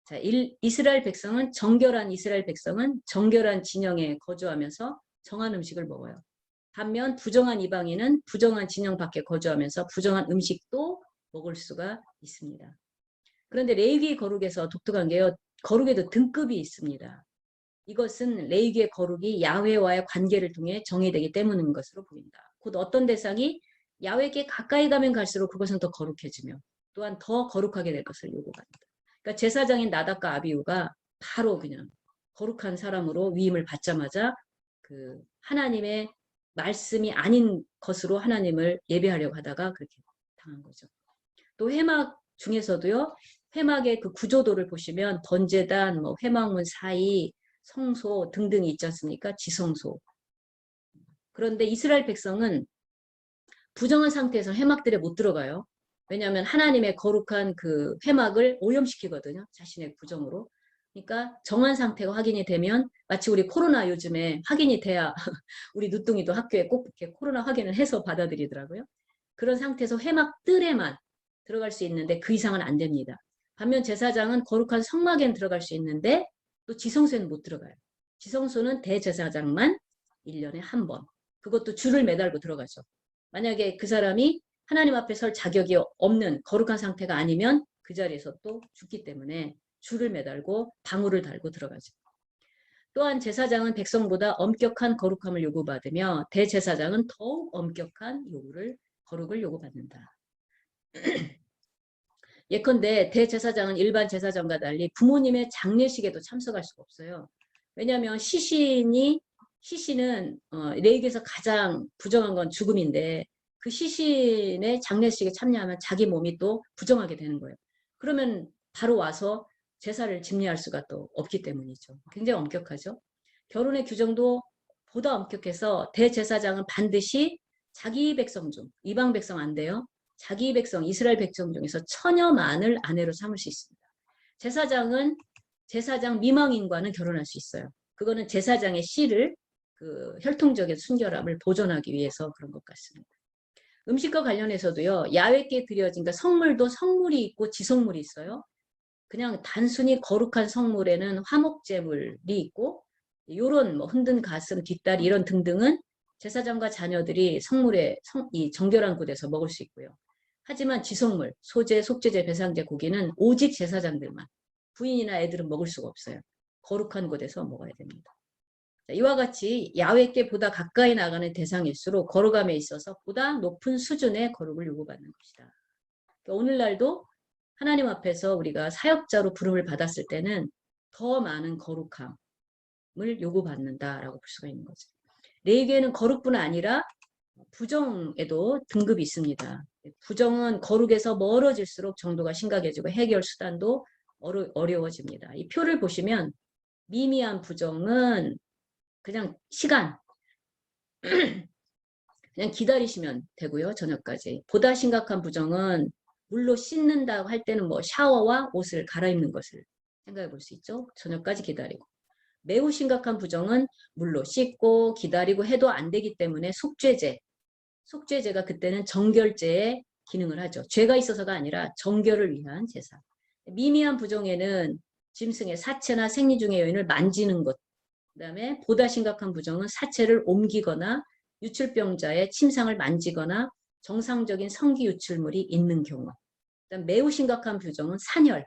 [SPEAKER 1] 자, 이스라엘 백성은 정결한 이스라엘 백성은 정결한 진영에 거주하면서 정한 음식을 먹어요. 반면 부정한 이방인은 부정한 진영 밖에 거주하면서 부정한 음식도 먹을 수가 있습니다. 그런데 레위기 거룩에서 독특한 게요. 거룩에도 등급이 있습니다. 이것은 레위기의 거룩이 야훼와의 관계를 통해 정의되기 때문인 것으로 보인다. 곧 어떤 대상이 야훼께 가까이 가면 갈수록 그것은 더 거룩해지며 또한 더 거룩하게 될 것을 요구합니다. 그러니까 제사장인 나답과 아비후가 바로 그냥 거룩한 사람으로 위임을 받자마자 그 하나님의 말씀이 아닌 것으로 하나님을 예배하려고 하다가 그렇게 당한 거죠. 또 회막 중에서도요. 회막의 그 구조도를 보시면 번제단, 뭐 회막문 사이, 성소 등등이 있지 않습니까? 지성소. 그런데 이스라엘 백성은 부정한 상태에서 회막들에 못 들어가요. 왜냐하면 하나님의 거룩한 그 회막을 오염시키거든요. 자신의 부정으로. 그러니까 정한 상태가 확인이 되면 마치 우리 코로나 요즘에 확인이 돼야 우리 누뚱이도 학교에 꼭 이렇게 코로나 확인을 해서 받아들이더라고요. 그런 상태에서 회막 뜰에만 들어갈 수 있는데 그 이상은 안 됩니다. 반면 제사장은 거룩한 성막에는 들어갈 수 있는데 또 지성소에는 못 들어가요. 지성소는 대제사장만 1년에 한 번. 그것도 줄을 매달고 들어가죠. 만약에 그 사람이 하나님 앞에 설 자격이 없는 거룩한 상태가 아니면 그 자리에서 또 죽기 때문에 줄을 매달고 방울을 달고 들어가죠. 또한 제사장은 백성보다 엄격한 거룩함을 요구받으며 대제사장은 더욱 엄격한 거룩을 요구받는다. 예컨대 대제사장은 일반 제사장과 달리 부모님의 장례식에도 참석할 수가 없어요. 왜냐하면 시신은 레위기에서 가장 부정한 건 죽음인데 그 시신의 장례식에 참여하면 자기 몸이 또 부정하게 되는 거예요. 그러면 바로 와서 제사를 집례할 수가 또 없기 때문이죠. 굉장히 엄격하죠. 결혼의 규정도 보다 엄격해서 대제사장은 반드시 자기 백성 중, 이방 백성 안 돼요. 자기 백성, 이스라엘 백성 중에서 처녀만을 아내로 삼을 수 있습니다. 제사장은 제사장 미망인과는 결혼할 수 있어요. 그거는 제사장의 씨를 그 혈통적인 순결함을 보존하기 위해서 그런 것 같습니다. 음식과 관련해서도요. 야훼께 드려진 그러니까 성물도 성물이 있고 지성물이 있어요. 그냥 단순히 거룩한 성물에는 화목제물이 있고 이런 뭐 흔든 가슴, 뒷다리 이런 등등은 제사장과 자녀들이 이 정결한 곳에서 먹을 수 있고요. 하지만 지성물, 소제, 속죄제, 배상제, 고기는 오직 제사장들만, 부인이나 애들은 먹을 수가 없어요. 거룩한 곳에서 먹어야 됩니다. 자, 이와 같이 야훼께 보다 가까이 나가는 대상일수록 거룩함에 있어서 보다 높은 수준의 거룩을 요구받는 것이다. 그러니까 오늘날도 하나님 앞에서 우리가 사역자로 부름을 받았을 때는 더 많은 거룩함을 요구받는다라고 볼 수가 있는 거죠. 레위기에는 거룩뿐 아니라 부정에도 등급이 있습니다. 부정은 거룩에서 멀어질수록 정도가 심각해지고 해결 수단도 어려워집니다. 이 표를 보시면 미미한 부정은 그냥 시간, 그냥 기다리시면 되고요. 저녁까지. 보다 심각한 부정은 물로 씻는다고 할 때는 뭐 샤워와 옷을 갈아입는 것을 생각해 볼 수 있죠. 저녁까지 기다리고. 매우 심각한 부정은 물로 씻고 기다리고 해도 안 되기 때문에 속죄제가 그때는 정결제의 기능을 하죠. 죄가 있어서가 아니라 정결을 위한 제사. 미미한 부정에는 짐승의 사체나 생리 중의 여인을 만지는 것, 그 다음에 보다 심각한 부정은 사체를 옮기거나 유출병자의 침상을 만지거나 정상적인 성기 유출물이 있는 경우, 그다음 매우 심각한 부정은 산혈,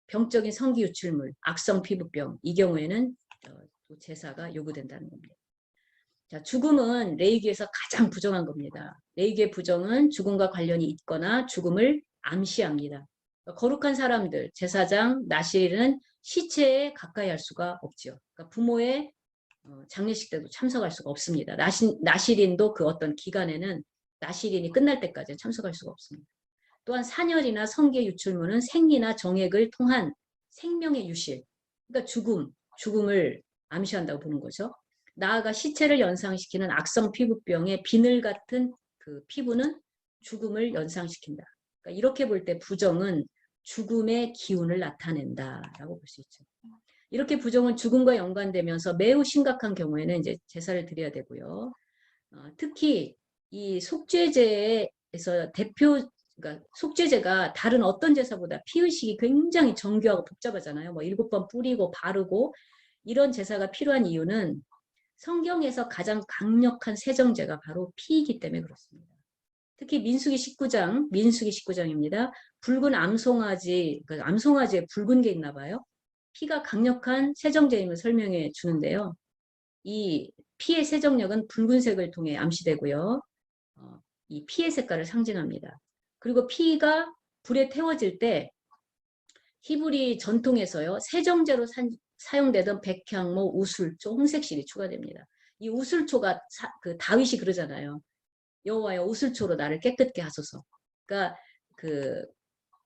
[SPEAKER 1] 병적인 성기 유출물, 악성 피부병, 이 경우에는 제사가 요구된다는 겁니다. 자, 죽음은 레위기에서 가장 부정한 겁니다. 레위기의 부정은 죽음과 관련이 있거나 죽음을 암시합니다. 거룩한 사람들, 제사장, 나실인은 시체에 가까이 할 수가 없지요. 그러니까 부모의 장례식 때도 참석할 수가 없습니다. 나실인도 그 어떤 기간에는 나실인이 끝날 때까지 참석할 수가 없습니다. 또한 산혈이나 성기의 유출물은 생리나 정액을 통한 생명의 유실, 그러니까 죽음을 암시한다고 보는 거죠. 나아가 시체를 연상시키는 악성 피부병의 비늘 같은 그 피부는 죽음을 연상시킨다. 그러니까 이렇게 볼 때 부정은 죽음의 기운을 나타낸다라고 볼 수 있죠. 이렇게 부정은 죽음과 연관되면서 매우 심각한 경우에는 이제 제사를 드려야 되고요. 특히 이 속죄제에서 그러니까 속죄제가 다른 어떤 제사보다 피의식이 굉장히 정교하고 복잡하잖아요. 뭐 7번 뿌리고 바르고 이런 제사가 필요한 이유는 성경에서 가장 강력한 세정제가 바로 피이기 때문에 그렇습니다. 특히 민수기 19장입니다. 붉은 암송아지, 그러니까 암송아지에 붉은 게 있나 봐요. 피가 강력한 세정제임을 설명해 주는데요. 이 피의 세정력은 붉은색을 통해 암시되고요. 이 피의 색깔을 상징합니다. 그리고 피가 불에 태워질 때 히브리 전통에서요. 세정제로 사용되던 백향목, 우술초, 홍색실이 추가됩니다. 이 우술초가 그 다윗이 그러잖아요. 여호와여 우술초로 나를 깨끗게 하소서. 그러니까 그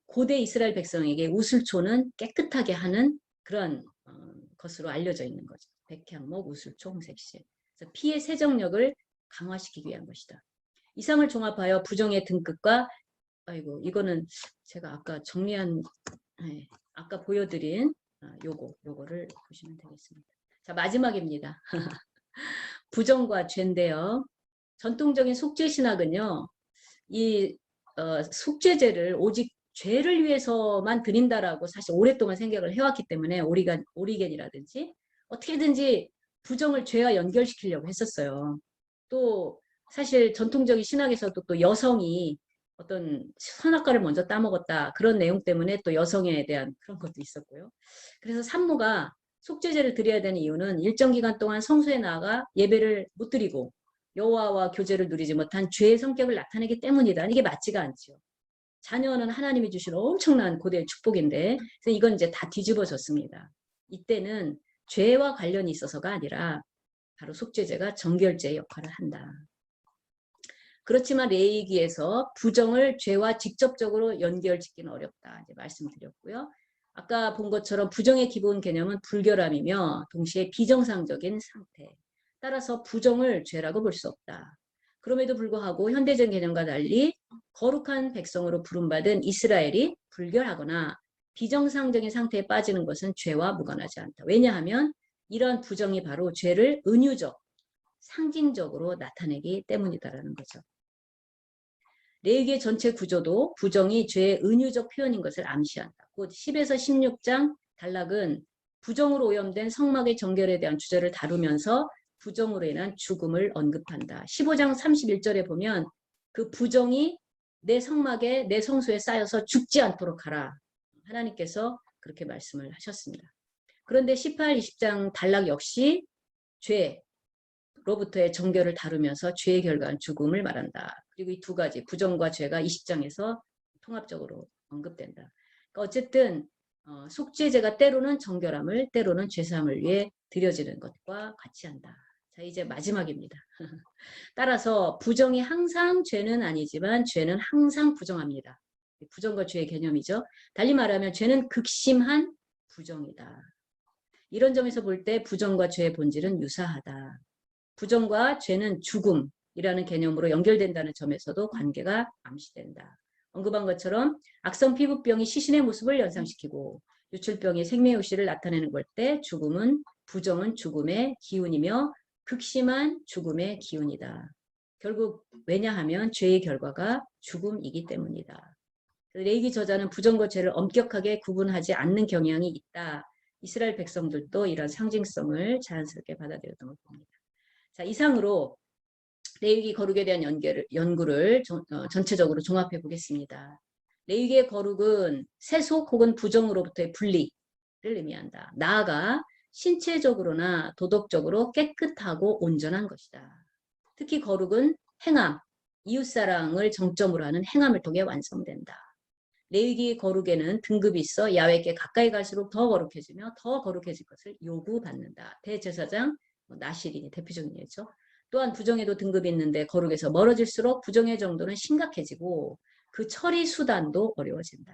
[SPEAKER 1] 고대 이스라엘 백성에게 우술초는 깨끗하게 하는 그런 것으로 알려져 있는 거죠. 백향목, 우술초, 홍색실. 그래서 피의 세정력을 강화시키기 위한 것이다. 이상을 종합하여 부정의 등급과 이거는 제가 아까 정리한 아까 보여드린 요거를 보시면 되겠습니다. 자, 마지막입니다. 부정과 죄인데요. 전통적인 속죄 신학은요. 이 속죄제를 오직 죄를 위해서만 드린다라고 사실 오랫동안 생각을 해왔기 때문에 오리겐이라든지 어떻게든지 부정을 죄와 연결시키려고 했었어요. 또 사실 전통적인 신학에서도 또 여성이 어떤 선악과를 먼저 따먹었다 그런 내용 때문에 또 여성에 대한 그런 것도 있었고요. 그래서 산모가 속죄제를 드려야 되는 이유는 일정 기간 동안 성소에 나아가 예배를 못 드리고 여호와와 교제를 누리지 못한 죄의 성격을 나타내기 때문이다. 이게 맞지가 않죠. 자녀는 하나님이 주신 엄청난 고대의 축복인데 그래서 이건 이제 다 뒤집어졌습니다. 이때는 죄와 관련이 있어서가 아니라 바로 속죄제가 정결제의 역할을 한다. 그렇지만 레위기에서 부정을 죄와 직접적으로 연결짓기는 어렵다. 이제 말씀드렸고요. 아까 본 것처럼 부정의 기본 개념은 불결함이며 동시에 비정상적인 상태. 따라서 부정을 죄라고 볼 수 없다. 그럼에도 불구하고 현대적 개념과 달리 거룩한 백성으로 부름받은 이스라엘이 불결하거나 비정상적인 상태에 빠지는 것은 죄와 무관하지 않다. 왜냐하면 이러한 부정이 바로 죄를 은유적, 상징적으로 나타내기 때문이다라는 거죠. 레위기의 전체 구조도 부정이 죄의 은유적 표현인 것을 암시한다. 곧 10에서 16장 단락은 부정으로 오염된 성막의 정결에 대한 주제를 다루면서 부정으로 인한 죽음을 언급한다. 15장 31절에 보면 그 부정이 내 성막에 내 성소에 쌓여서 죽지 않도록 하라. 하나님께서 그렇게 말씀을 하셨습니다. 그런데 18, 20장 단락 역시 죄로부터의 정결을 다루면서 죄의 결과는 죽음을 말한다. 그리고 이 두 가지 부정과 죄가 20장에서 통합적으로 언급된다. 그러니까 어쨌든 속죄제가 때로는 정결함을 때로는 죄사함을 위해 드려지는 것과 같이 한다. 자, 이제 마지막입니다. 따라서 부정이 항상 죄는 아니지만 죄는 항상 부정합니다. 부정과 죄의 개념이죠. 달리 말하면 죄는 극심한 부정이다. 이런 점에서 볼 때 부정과 죄의 본질은 유사하다. 부정과 죄는 죽음이라는 개념으로 연결된다는 점에서도 관계가 암시된다. 언급한 것처럼 악성 피부병이 시신의 모습을 연상시키고 유출병이 생명의 의식을 나타내는 걸 때 죽음은 부정은 죽음의 기운이며 극심한 죽음의 기운이다. 결국 왜냐하면 죄의 결과가 죽음이기 때문이다. 레이기 저자는 부정과 죄를 엄격하게 구분하지 않는 경향이 있다. 이스라엘 백성들도 이런 상징성을 자연스럽게 받아들였던 걸 봅니다. 자, 이상으로 레위기 거룩에 대한 연구를 전체적으로 종합해 보겠습니다. 레위기의 거룩은 세속 혹은 부정으로부터의 분리를 의미한다. 나아가 신체적으로나 도덕적으로 깨끗하고 온전한 것이다. 특히 거룩은 행함, 이웃사랑을 정점으로 하는 행함을 통해 완성된다. 레위기 거룩에는 등급이 있어 야훼께 가까이 갈수록 더 거룩해지며 더 거룩해질 것을 요구받는다. 대제사장 나실인이 대표적인 예죠. 또한 부정에도 등급이 있는데 거룩에서 멀어질수록 부정의 정도는 심각해지고 그 처리 수단도 어려워진다.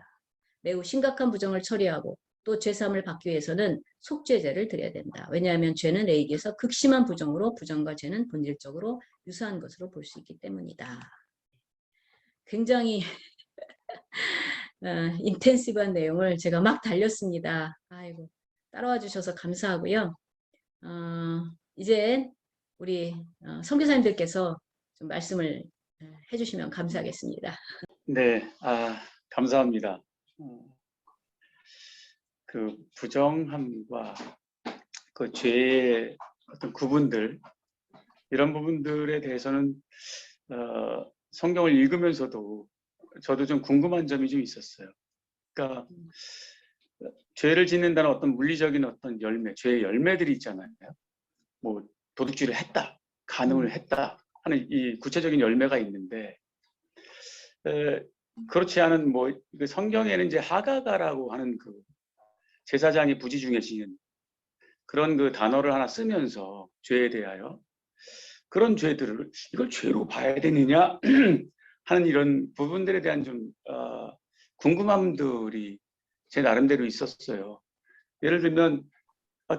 [SPEAKER 1] 매우 심각한 부정을 처리하고 또 죄사함을 받기 위해서는 속죄제를 드려야 된다. 왜냐하면 죄는 레위기에서 극심한 부정으로 부정과 죄는 본질적으로 유사한 것으로 볼 수 있기 때문이다. 굉장히 인텐시브한 내용을 제가 막 달렸습니다. 아이고, 따라와 주셔서 감사하고요. 이제 우리 선교사님들께서 좀 말씀을 해주시면 감사하겠습니다.
[SPEAKER 2] 네, 감사합니다. 그 부정함과 그 죄의 어떤 구분들, 이런 부분들에 대해서는 성경을 읽으면서도 저도 좀 궁금한 점이 좀 있었어요. 그러니까 죄를 짓는다는 어떤 물리적인 어떤 열매, 죄의 열매들이 있잖아요. 뭐 도둑질을 했다, 간음을 했다 하는 이 구체적인 열매가 있는데, 그렇지 않은 뭐 성경에는 이제 하가가라고 하는 그 제사장이 부지 중에 지은 그런 그 단어를 하나 쓰면서 죄에 대하여 그런 죄들을 이걸 죄로 봐야 되느냐 하는 이런 부분들에 대한 좀 궁금함들이 제 나름대로 있었어요. 예를 들면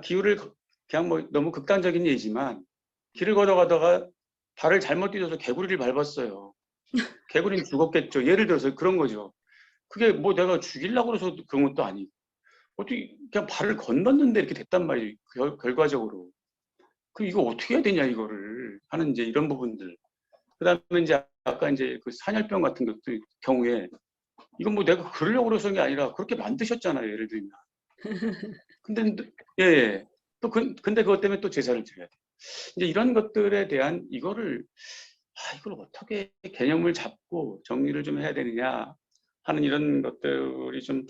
[SPEAKER 2] 기후를 그냥 뭐 너무 극단적인 예지만 길을 걸어가다가 발을 잘못 디뎌서 개구리를 밟았어요. 개구리는 죽었겠죠. 예를 들어서 그런 거죠. 그게 뭐 내가 죽이려고 해서 그런 것도 아니고 어떻게 그냥 발을 건넜는데 이렇게 됐단 말이에요. 결과적으로. 이거 어떻게 해야 되냐 이거를 하는 이제 이런 부분들. 그다음에 이제 아까 이제 그 산열병 같은 것들 경우에 이건 뭐 내가 그러려고 그래서 게 아니라 그렇게 만드셨잖아요. 예를 들면. 근데 예. 또 근데 그것 때문에 또 제사를 드려야 돼. 이제 이런 것들에 대한 이걸 어떻게 개념을 잡고 정리를 좀 해야 되느냐 하는 이런 것들이 좀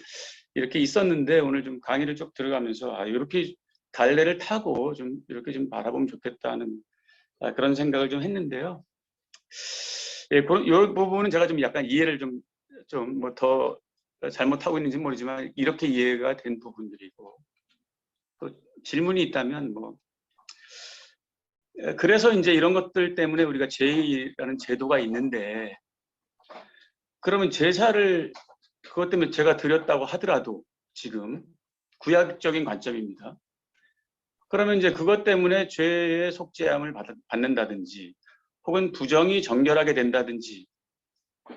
[SPEAKER 2] 이렇게 있었는데 오늘 좀 강의를 쭉 들어가면서 이렇게 갈래를 타고 좀 이렇게 좀 바라보면 좋겠다는 그런 생각을 좀 했는데요. 예, 이 부분은 제가 좀 약간 이해를 좀 뭐 더 잘못하고 있는지 모르지만 이렇게 이해가 된 부분들이고 또 질문이 있다면 뭐 그래서 이제 이런 것들 때문에 우리가 제의라는 제도가 있는데 그러면 제사를 그것 때문에 제가 드렸다고 하더라도 지금 구약적인 관점입니다. 그러면 이제 그것 때문에 죄의 속죄함을 받는다든지 혹은 부정이 정결하게 된다든지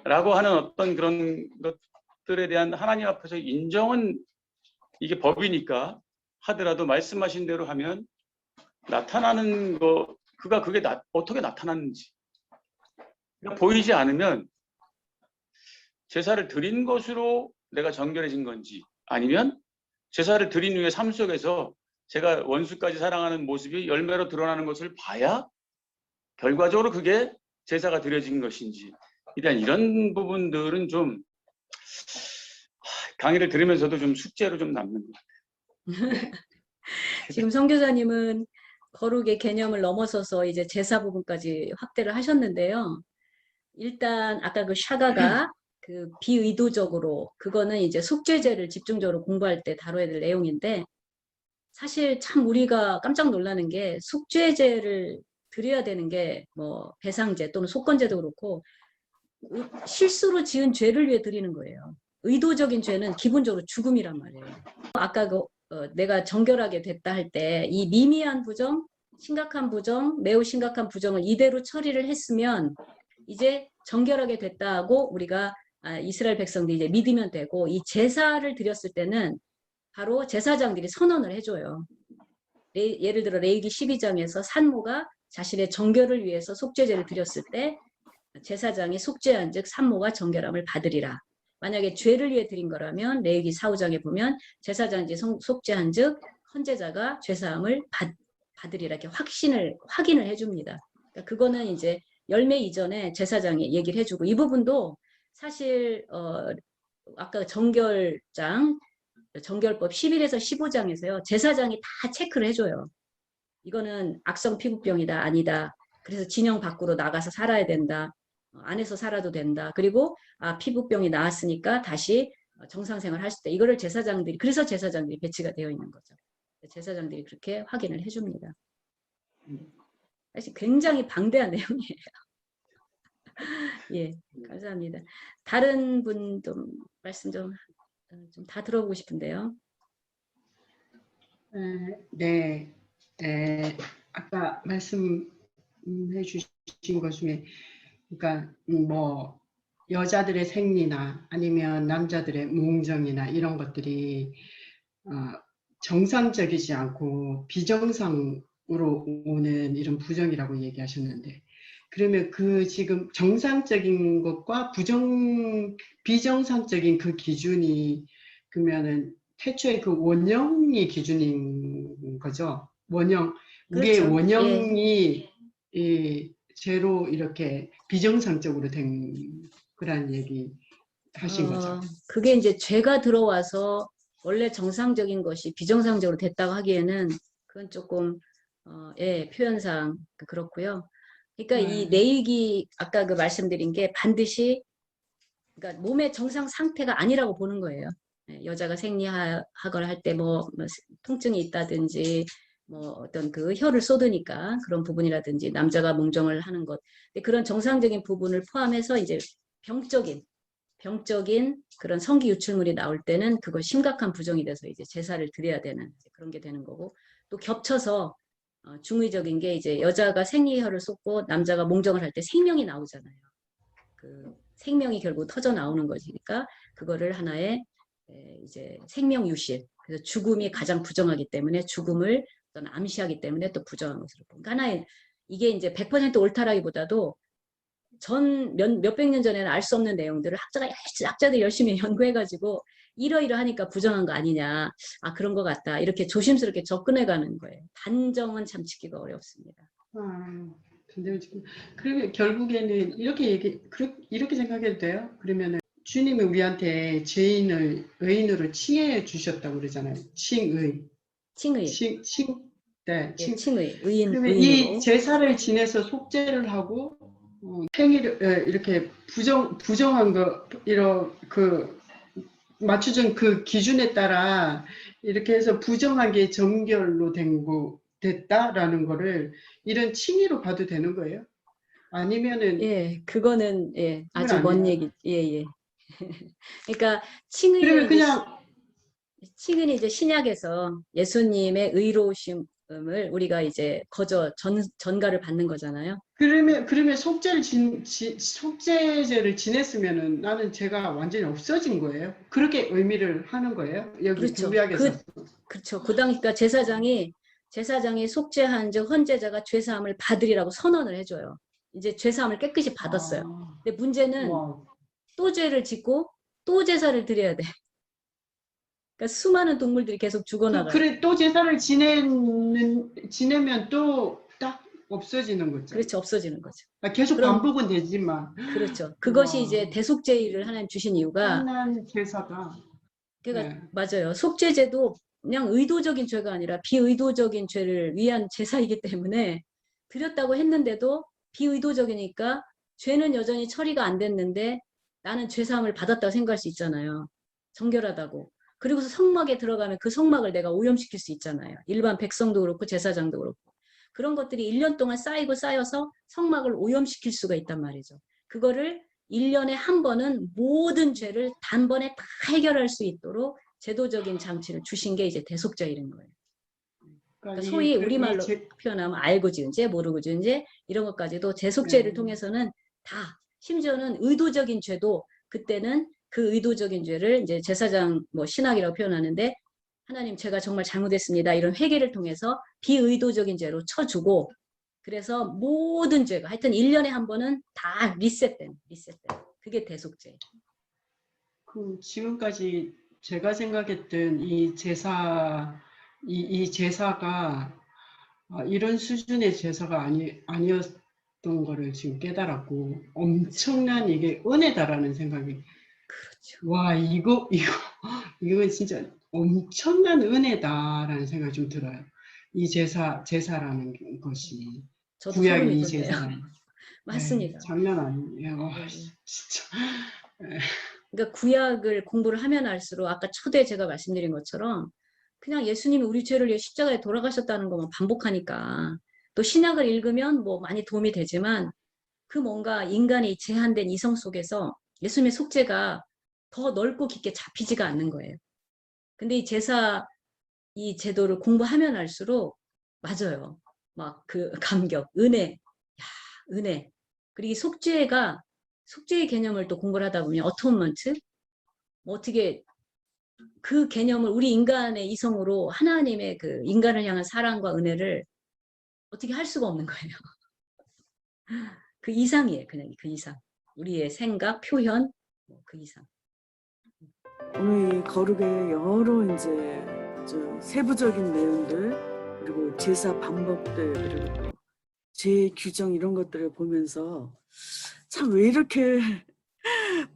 [SPEAKER 2] 라고 하는 어떤 그런 것들에 대한 하나님 앞에서 인정은 이게 법이니까 하더라도 말씀하신 대로 하면 나타나는 거 그게 어떻게 나타났는지 보이지 않으면 제사를 드린 것으로 내가 정결해진 건지 아니면 제사를 드린 후에 삶 속에서 제가 원수까지 사랑하는 모습이 열매로 드러나는 것을 봐야 결과적으로 그게 제사가 드려진 것인지 일단 이런 부분들은 좀 강의를 들으면서도 좀 숙제로 좀 남는 것 같아요.
[SPEAKER 1] 지금 선교사님은 거룩의 개념을 넘어서서 이제 제사 부분까지 확대를 하셨는데요. 일단 아까 그 샤가가 그 비의도적으로 그거는 이제 속죄제를 집중적으로 공부할 때 다뤄야 될 내용인데 사실 참 우리가 깜짝 놀라는 게 속죄제를 드려야 되는 게 뭐 배상제 또는 속건제도 그렇고 실수로 지은 죄를 위해 드리는 거예요. 의도적인 죄는 기본적으로 죽음이란 말이에요. 아까 내가 정결하게 됐다 할 때 이 미미한 부정, 심각한 부정, 매우 심각한 부정을 이대로 처리를 했으면 이제 정결하게 됐다 하고 우리가 이스라엘 백성들이 이제 믿으면 되고 이 제사를 드렸을 때는 바로 제사장들이 선언을 해줘요. 예를 들어 레위기 12장에서 산모가 자신의 정결을 위해서 속죄제를 드렸을 때 제사장이 속죄한 즉 산모가 정결함을 받으리라. 만약에 죄를 위해 드린 거라면 레위기 4, 5장에 보면 제사장이 속죄한 즉 헌제자가 죄사함을 받으리라 이렇게 확인을 해줍니다. 그러니까 그거는 이제 열매 이전에 제사장이 얘기를 해주고 이 부분도 사실 아까 정결법 11에서 15장에서요. 제사장이 다 체크를 해줘요. 이거는 악성 피부병이다 아니다. 그래서 진영 밖으로 나가서 살아야 된다. 안에서 살아도 된다. 그리고 피부병이 나았으니까 다시 정상생활 할 수 있다. 이거를 그래서 제사장들이 배치가 되어 있는 거죠. 제사장들이 그렇게 확인을 해줍니다. 사실 굉장히 방대한 내용이에요. 예, 감사합니다. 다른 분도 말씀 좀 다 들어보고 싶은데요.
[SPEAKER 3] 네, 아까 말씀해 주신 것 중에, 그러니까 뭐 여자들의 생리나 아니면 남자들의 무웅정이나 이런 것들이 정상적이지 않고 비정상으로 오는 이런 부정이라고 얘기하셨는데, 그러면 그 지금 정상적인 것과 비정상적인 그 기준이 그러면은 태초에 그 원형이 기준인 거죠. 원형, 우리의
[SPEAKER 1] 그렇죠.
[SPEAKER 3] 원형이 이 죄로 이렇게 비정상적으로 된 그런 얘기 하신 거죠.
[SPEAKER 1] 그게 이제 죄가 들어와서 원래 정상적인 것이 비정상적으로 됐다고 하기에는 그건 조금 표현상 그렇고요. 그러니까 이 레위기 아까 그 말씀드린 게 반드시 그러니까 몸의 정상 상태가 아니라고 보는 거예요. 여자가 생리하거나 할 때 뭐 통증이 있다든지 뭐 어떤 그 혀를 쏟으니까 그런 부분이라든지 남자가 몽정을 하는 것 그런 정상적인 부분을 포함해서 이제 병적인 그런 성기 유출물이 나올 때는 그거 심각한 부정이 돼서 이제 제사를 드려야 되는 그런 게 되는 거고 또 겹쳐서 중의적인 게 이제 여자가 생리혈을 쏟고 남자가 몽정을 할 때 생명이 나오잖아요. 그 생명이 결국 터져 나오는 것이니까 그거를 하나의 이제 생명 유실. 그래서 죽음이 가장 부정하기 때문에 죽음을 어떤 암시하기 때문에 또 부정한 것으로 본. 그러니까 하나의 이게 이제 100% 옳다라기보다도 몇백 년 전에는 알 수 없는 내용들을 학자들이 열심히 연구해가지고 이러이러하니까 부정한 거 아니냐. 그런 것 같다. 이렇게 조심스럽게 접근해가는 거예요. 단정은 참 짓기가 어렵습니다.
[SPEAKER 3] 근데 지금 그러면 결국에는 이렇게 생각해도 돼요? 그러면은 주님이 우리한테 죄인을 의인으로 칭해 주셨다고 그러잖아요. 칭의. 네,
[SPEAKER 1] 칭의, 의인으로.
[SPEAKER 3] 그러면 이 제사를 지내서 속죄를 하고 행위를 이렇게 부정한 거 맞추준 그 기준에 따라 이렇게 해서 부정하게 정결로 됐다라는 거를 이런 칭의로 봐도 되는 거예요? 아니면은
[SPEAKER 1] 그거는 아주 먼 얘기. 그러니까
[SPEAKER 3] 그러면
[SPEAKER 1] 칭은 이제 신약에서 예수님의 의로우심을 우리가 이제 전가를 받는 거잖아요.
[SPEAKER 3] 그러면 속죄제를 지냈으면은 나는 죄가 완전히 없어진 거예요. 그렇게 의미를 하는 거예요. 여기
[SPEAKER 1] 그렇죠.
[SPEAKER 3] 구약에서.
[SPEAKER 1] 그렇죠. 그러니까 제사장이 속죄한 즉 헌제자가 죄사함을 받으리라고 선언을 해줘요. 이제 죄사함을 깨끗이 받았어요. 근데 문제는 또 죄를 짓고 또 제사를 드려야 돼. 그러니까 수많은 동물들이 계속 죽어나가요.
[SPEAKER 3] 그래 또 제사를 지내면 또 딱 없어지는 거죠.
[SPEAKER 1] 그렇죠. 없어지는 거죠.
[SPEAKER 3] 계속 반복은 되지만.
[SPEAKER 1] 그렇죠. 그것이 이제 대속죄를 하나님 주신 이유가
[SPEAKER 3] 하나님 제사가.
[SPEAKER 1] 그러니까 맞아요. 속죄제도 그냥 의도적인 죄가 아니라 비의도적인 죄를 위한 제사이기 때문에 드렸다고 했는데도 비의도적이니까 죄는 여전히 처리가 안 됐는데 나는 죄사함을 받았다고 생각할 수 있잖아요. 정결하다고. 그리고서 성막에 들어가면 그 성막을 내가 오염시킬 수 있잖아요. 일반 백성도 그렇고 제사장도 그렇고. 그런 것들이 1년 동안 쌓이고 쌓여서 성막을 오염시킬 수가 있단 말이죠. 그거를 1년에 한 번은 모든 죄를 단번에 다 해결할 수 있도록 제도적인 장치를 주신 게 이제 대속죄일인 거예요. 그러니까 소위 우리말로 표현하면 알고 지은 죄, 모르고 지은 죄 이런 것까지도 대속죄를 통해서는 다 심지어는 의도적인 죄도 그때는 그 의도적인 죄를 이제 제사장 뭐 신학이라고 표현하는데 하나님 제가 정말 잘못했습니다. 이런 회개를 통해서 비의도적인 죄로 쳐주고 그래서 모든 죄가 하여튼 1년에 한 번은 다 리셋된. 그게 대속죄.
[SPEAKER 3] 그 지금까지 제가 생각했던 이 제사가 이런 수준의 제사가 아니었던 거를 지금 깨달았고 엄청난 이게 은혜다라는 생각이
[SPEAKER 1] 그렇죠.
[SPEAKER 3] 와 이거 진짜 엄청난 은혜다라는 생각이 좀 들어요. 이 제사라는 것이
[SPEAKER 1] 저도
[SPEAKER 3] 구약
[SPEAKER 1] 소름이
[SPEAKER 3] 이
[SPEAKER 1] 돋네요.
[SPEAKER 3] 제사라는
[SPEAKER 1] 맞습니다.
[SPEAKER 3] 장난 아니에요.
[SPEAKER 1] 네.
[SPEAKER 3] 진짜.
[SPEAKER 1] 그러니까 구약을 공부를 하면 할수록 아까 초대 제가 말씀드린 것처럼 그냥 예수님이 우리 죄를 위해 십자가에 돌아가셨다는 것만 반복하니까 또 신약을 읽으면 뭐 많이 도움이 되지만 그 뭔가 인간의 제한된 이성 속에서 예수님의 속죄가 더 넓고 깊게 잡히지가 않는 거예요. 근데 이 제도를 공부하면 할수록 맞아요. 막 그 감격, 은혜, 야, 은혜. 그리고 이 속죄의 개념을 또 공부를 하다 보면 어토먼트, 뭐 어떻게 그 개념을 우리 인간의 이성으로 하나님의 그 인간을 향한 사랑과 은혜를 어떻게 할 수가 없는 거예요. 그 이상이에요. 그냥 그 이상. 우리의 생각, 표현, 그 이상.
[SPEAKER 5] 오늘 이 거룩의 여러 이제 저 세부적인 내용들 그리고 제사 방법들 그리고 제 규정 이런 것들을 보면서 참 왜 이렇게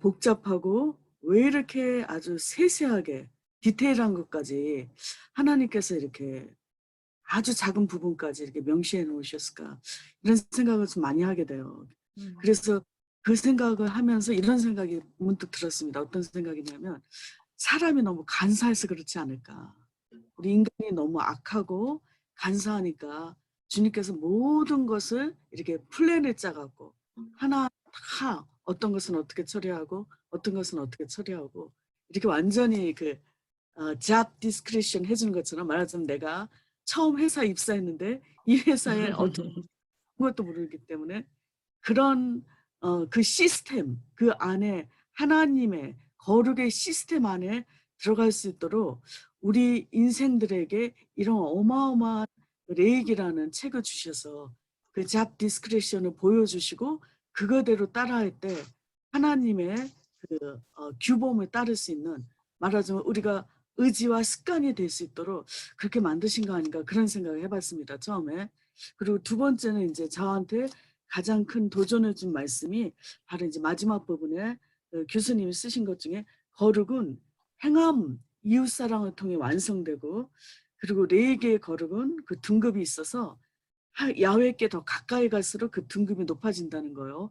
[SPEAKER 5] 복잡하고 왜 이렇게 아주 세세하게 디테일한 것까지 하나님께서 이렇게 아주 작은 부분까지 이렇게 명시해 놓으셨을까 이런 생각을 좀 많이 하게 돼요. 그래서 그 생각을 하면서 이런 생각이 문득 들었습니다. 어떤 생각이냐면 사람이 너무 간사해서 그렇지 않을까. 우리 인간이 너무 악하고 간사하니까 주님께서 모든 것을 이렇게 플랜을 짜갖고 하나 다 어떤 것은 어떻게 처리하고 어떤 것은 어떻게 처리하고 이렇게 완전히 그 job description 해주는 것처럼 말하자면 내가 처음 회사 입사했는데 이 회사에 어떤 것도 모르기 때문에 그런 그 시스템 그 안에 하나님의 거룩의 시스템 안에 들어갈 수 있도록 우리 인생들에게 이런 어마어마한 레이기라는 책을 주셔서 그 잡 디스크레션을 보여주시고 그거대로 따라할 때 하나님의 그 규범을 따를 수 있는 말하자면 우리가 의지와 습관이 될 수 있도록 그렇게 만드신 거 아닌가 그런 생각을 해봤습니다. 처음에. 그리고 두 번째는 이제 저한테 가장 큰 도전을 준 말씀이 바로 이제 마지막 부분에 교수님이 쓰신 것 중에 거룩은 행함, 이웃사랑을 통해 완성되고 그리고 레이기의 거룩은 그 등급이 있어서 야훼께 더 가까이 갈수록 그 등급이 높아진다는 거예요.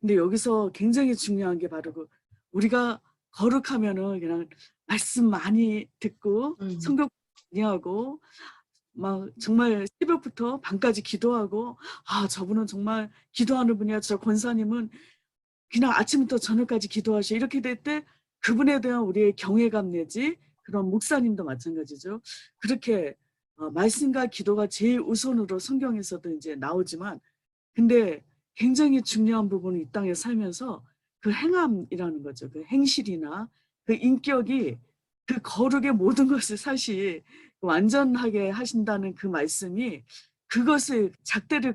[SPEAKER 5] 근데 여기서 굉장히 중요한 게 바로 그 우리가 거룩하면은 그냥 말씀 많이 듣고 성경 많이 하고 막 정말 새벽부터 밤까지 기도하고 저분은 정말 기도하는 분이야. 저 권사님은 그냥 아침부터 저녁까지 기도하셔. 이렇게 될 때 그분에 대한 우리의 경외감 내지 그런 목사님도 마찬가지죠. 그렇게 말씀과 기도가 제일 우선으로 성경에서도 이제 나오지만 근데 굉장히 중요한 부분은 이 땅에 살면서 그 행함이라는 거죠. 그 행실이나 그 인격이 그 거룩의 모든 것을 사실 완전하게 하신다는 그 말씀이 그것을 잣대를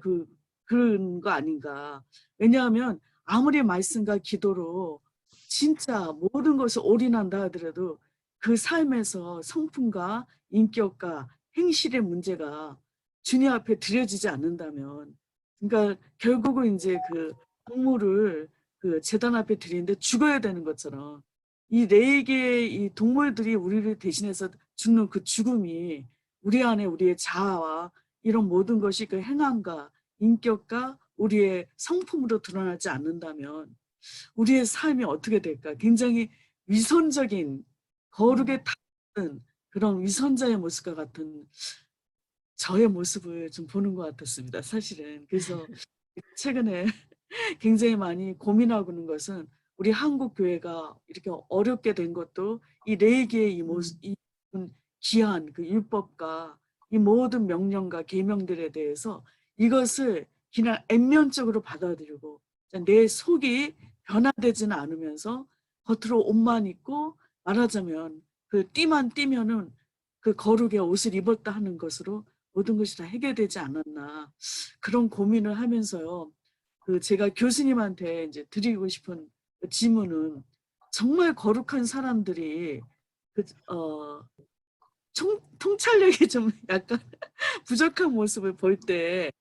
[SPEAKER 5] 그런 거 아닌가. 왜냐하면 아무리 말씀과 기도로 진짜 모든 것을 올인한다 하더라도 그 삶에서 성품과 인격과 행실의 문제가 주님 앞에 드려지지 않는다면 그러니까 결국은 이제 그 동물을 그 제단 앞에 드리는데 죽어야 되는 것처럼 이 네 개의 이 동물들이 우리를 대신해서 죽는 그 죽음이 우리 안에 우리의 자아와 이런 모든 것이 그 행함과 인격과 우리의 성품으로 드러나지 않는다면 우리의 삶이 어떻게 될까? 굉장히 위선적인 거룩에 닿는 그런 위선자의 모습과 같은 저의 모습을 좀 보는 것 같았습니다. 사실은. 그래서 최근에 굉장히 많이 고민하고 있는 것은 우리 한국 교회가 이렇게 어렵게 된 것도 이 레위기의 이 모습, 이 귀한 그 율법과 이 모든 명령과 계명들에 대해서 이것을 그냥 액면적으로 받아들이고 내 속이 변화되지는 않으면서 겉으로 옷만 입고 말하자면 그 띠만 띠면은 그 거룩의 옷을 입었다 하는 것으로 모든 것이 다 해결되지 않았나 그런 고민을 하면서요. 그 제가 교수님한테 이제 드리고 싶은 그 질문은 정말 거룩한 사람들이 그 통찰력이 좀 약간 부족한 모습을 볼 때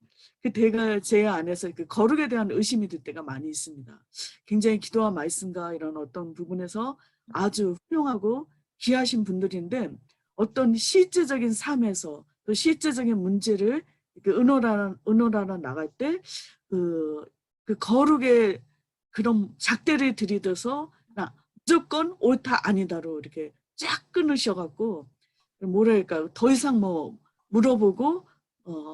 [SPEAKER 5] 그 제가 제 안에서 그 거룩에 대한 의심이 들 때가 많이 있습니다. 굉장히 기도와 말씀과 이런 어떤 부분에서 아주 훌륭하고 귀하신 분들인데 어떤 실제적인 삶에서 또 실제적인 문제를 의논하러 나갈 때 그 거룩의 그런 잣대를 들이대서 무조건 옳다 아니다로 이렇게 쫙 끊으셔갖고 뭐랄까 더 이상 뭐 물어보고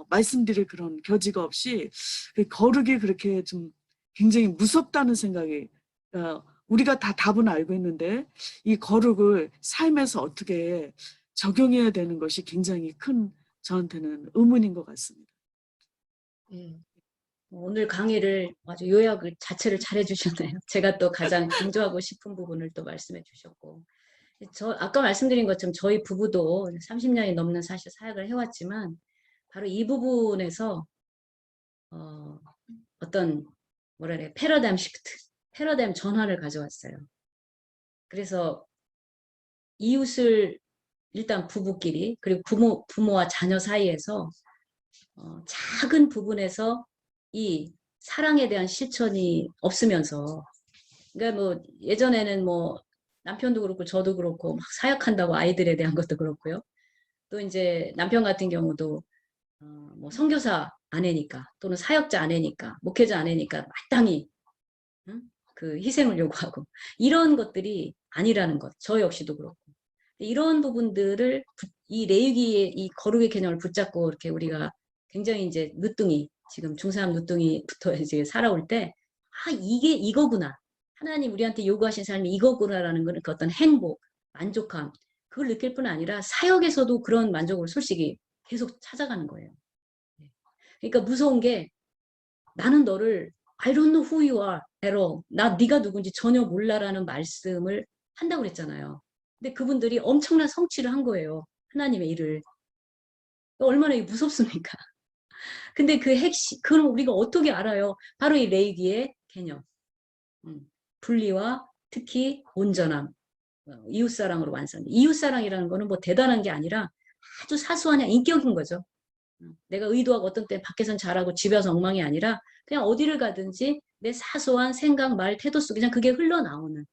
[SPEAKER 5] 말씀드릴 그런 겨지가 없이 그 거룩이 그렇게 좀 굉장히 무섭다는 생각이 우리가 다 답은 알고 있는데 이 거룩을 삶에서 어떻게 적용해야 되는 것이 굉장히 큰 저한테는 의문인 것 같습니다.
[SPEAKER 1] 오늘 강의를 아주 요약을 자체를 잘 해주셨네요. 제가 또 가장 강조하고 싶은 부분을 또 말씀해 주셨고. 아까 말씀드린 것처럼 저희 부부도 30년이 넘는 사실 사역을 해왔지만 바로 이 부분에서 어떤 뭐라 그래 패러다임 시프트, 패러다임 전환을 가져왔어요. 그래서 이웃을 일단 부부끼리 그리고 부모와 자녀 사이에서 작은 부분에서 이 사랑에 대한 실천이 없으면서 그러니까 뭐 예전에는 뭐 남편도 그렇고 저도 그렇고 막 사역한다고 아이들에 대한 것도 그렇고요. 또 이제 남편 같은 경우도 뭐 선교사 아내니까 또는 사역자 아내니까 목회자 아내니까 마땅히 응? 그 희생을 요구하고 이런 것들이 아니라는 것. 저 역시도 그렇고 이런 부분들을 이 레위기의 이 거룩의 개념을 붙잡고 이렇게 우리가 굉장히 이제 늦둥이 지금 중3 늦둥이부터 이제 살아올 때 이게 이거구나. 하나님 우리한테 요구하신 삶이 이거구나라는 그 어떤 행복, 만족함 그걸 느낄 뿐 아니라 사역에서도 그런 만족을 솔직히 계속 찾아가는 거예요. 그러니까 무서운 게 나는 너를 I don't know who you are at all. 네가 누군지 전혀 몰라라는 말씀을 한다고 그랬잖아요. 근데 그분들이 엄청난 성취를 한 거예요. 하나님의 일을. 얼마나 무섭습니까? 근데 그 핵심, 그럼 우리가 어떻게 알아요? 바로 이 레위기의 개념. 분리와 특히 온전함, 이웃사랑으로 완성. 이웃사랑이라는 거는 뭐 대단한 게 아니라 아주 사소한 인격인 거죠. 내가 의도하고 어떤 때 밖에선 잘하고 집에 와서 엉망이 아니라 그냥 어디를 가든지 내 사소한 생각, 말, 태도 속에 그냥 그게 흘러나오는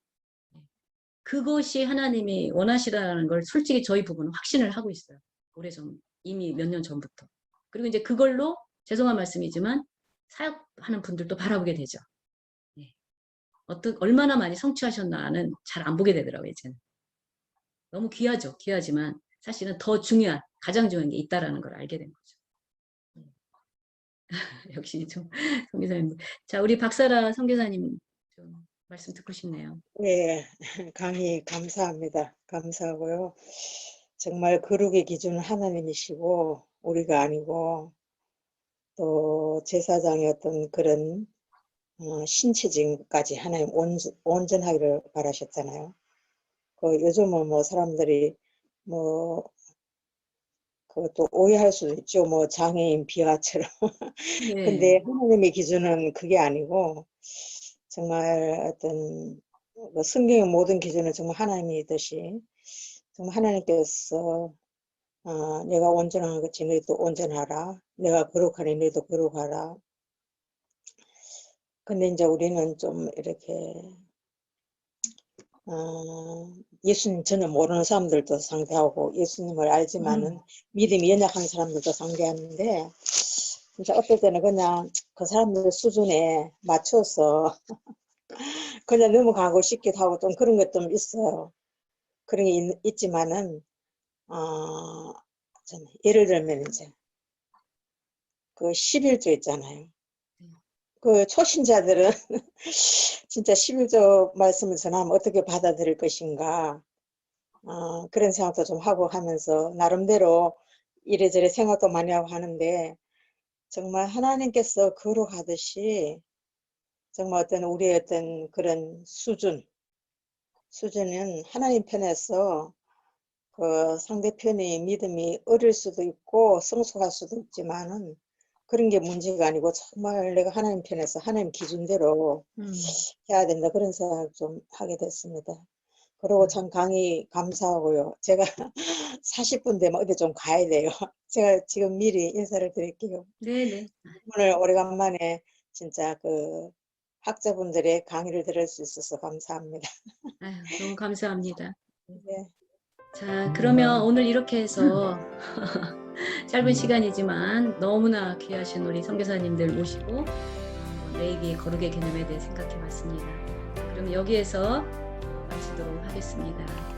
[SPEAKER 1] 그것이 하나님이 원하시다는 걸 솔직히 저희 부부는 확신을 하고 있어요. 오래전, 이미 몇 년 전부터. 그리고 이제 그걸로 죄송한 말씀이지만 사역하는 분들도 바라보게 되죠. 얼마나 많이 성취하셨나는 잘 안 보게 되더라고요, 이제는. 너무 귀하죠. 귀하지만 사실은 더 중요한, 가장 중요한 게 있다라는 걸 알게 된 거죠. 역시 좀 선교사님. 자, 우리 박사라 선교사님 좀 말씀 듣고 싶네요.
[SPEAKER 6] 네, 강의 감사합니다. 감사하고요. 정말 거룩의 기준은 하나님이시고 우리가 아니고 또 제사장의 어떤 그런 신체적인까지 하나님 온전하기를 바라셨잖아요. 요즘은 뭐 사람들이 뭐 그것도 오해할 수도 있죠. 뭐 장애인 비하처럼. 근데
[SPEAKER 1] 네.
[SPEAKER 6] 하나님의 기준은 그게 아니고 정말 어떤 뭐 성경의 모든 기준은 정말 하나님이듯이 정말 하나님께서 내가 온전한 것이 너희도 온전하라. 내가 거룩하니 너희도 거룩하라. 근데 이제 우리는 좀 이렇게 예수님 전혀 모르는 사람들도 상대하고 예수님을 알지만은 믿음이 연약한 사람들도 상대하는데 진짜 어떨 때는 그냥 그 사람들 수준에 맞춰서 그냥 넘어가고 싶기도 하고 좀 그런 것 좀 있어요. 그런 게 있지만은 예를 들면 이제 그 11조 있잖아요. 그 초신자들은 진짜 11조 말씀을 전하면 어떻게 받아들일 것인가 그런 생각도 좀 하고 하면서 나름대로 이래저래 생각도 많이 하고 하는데 정말 하나님께서 거룩하듯이 정말 어떤 우리의 어떤 그런 수준은 하나님 편에서 그 상대편의 믿음이 어릴 수도 있고 성숙할 수도 있지만은 그런 게 문제가 아니고 정말 내가 하나님 편에서 하나님 기준대로 해야 된다 그런 생각 좀 하게 됐습니다. 그리고 참 강의 감사하고요. 제가 40분 되면 어디 좀 가야 돼요. 제가 지금 미리 인사를 드릴게요.
[SPEAKER 1] 네네.
[SPEAKER 6] 오늘 오래간만에 진짜 그 학자분들의 강의를 들을 수 있어서 감사합니다.
[SPEAKER 1] 아유, 너무 감사합니다.
[SPEAKER 6] 네.
[SPEAKER 1] 자, 그러면 오늘 이렇게 해서 짧은 시간이지만 너무나 귀하신 우리 선교사님들 모시고 레이기 거룩의 개념에 대해 생각해 봤습니다. 그럼 여기에서 마치도록 하겠습니다.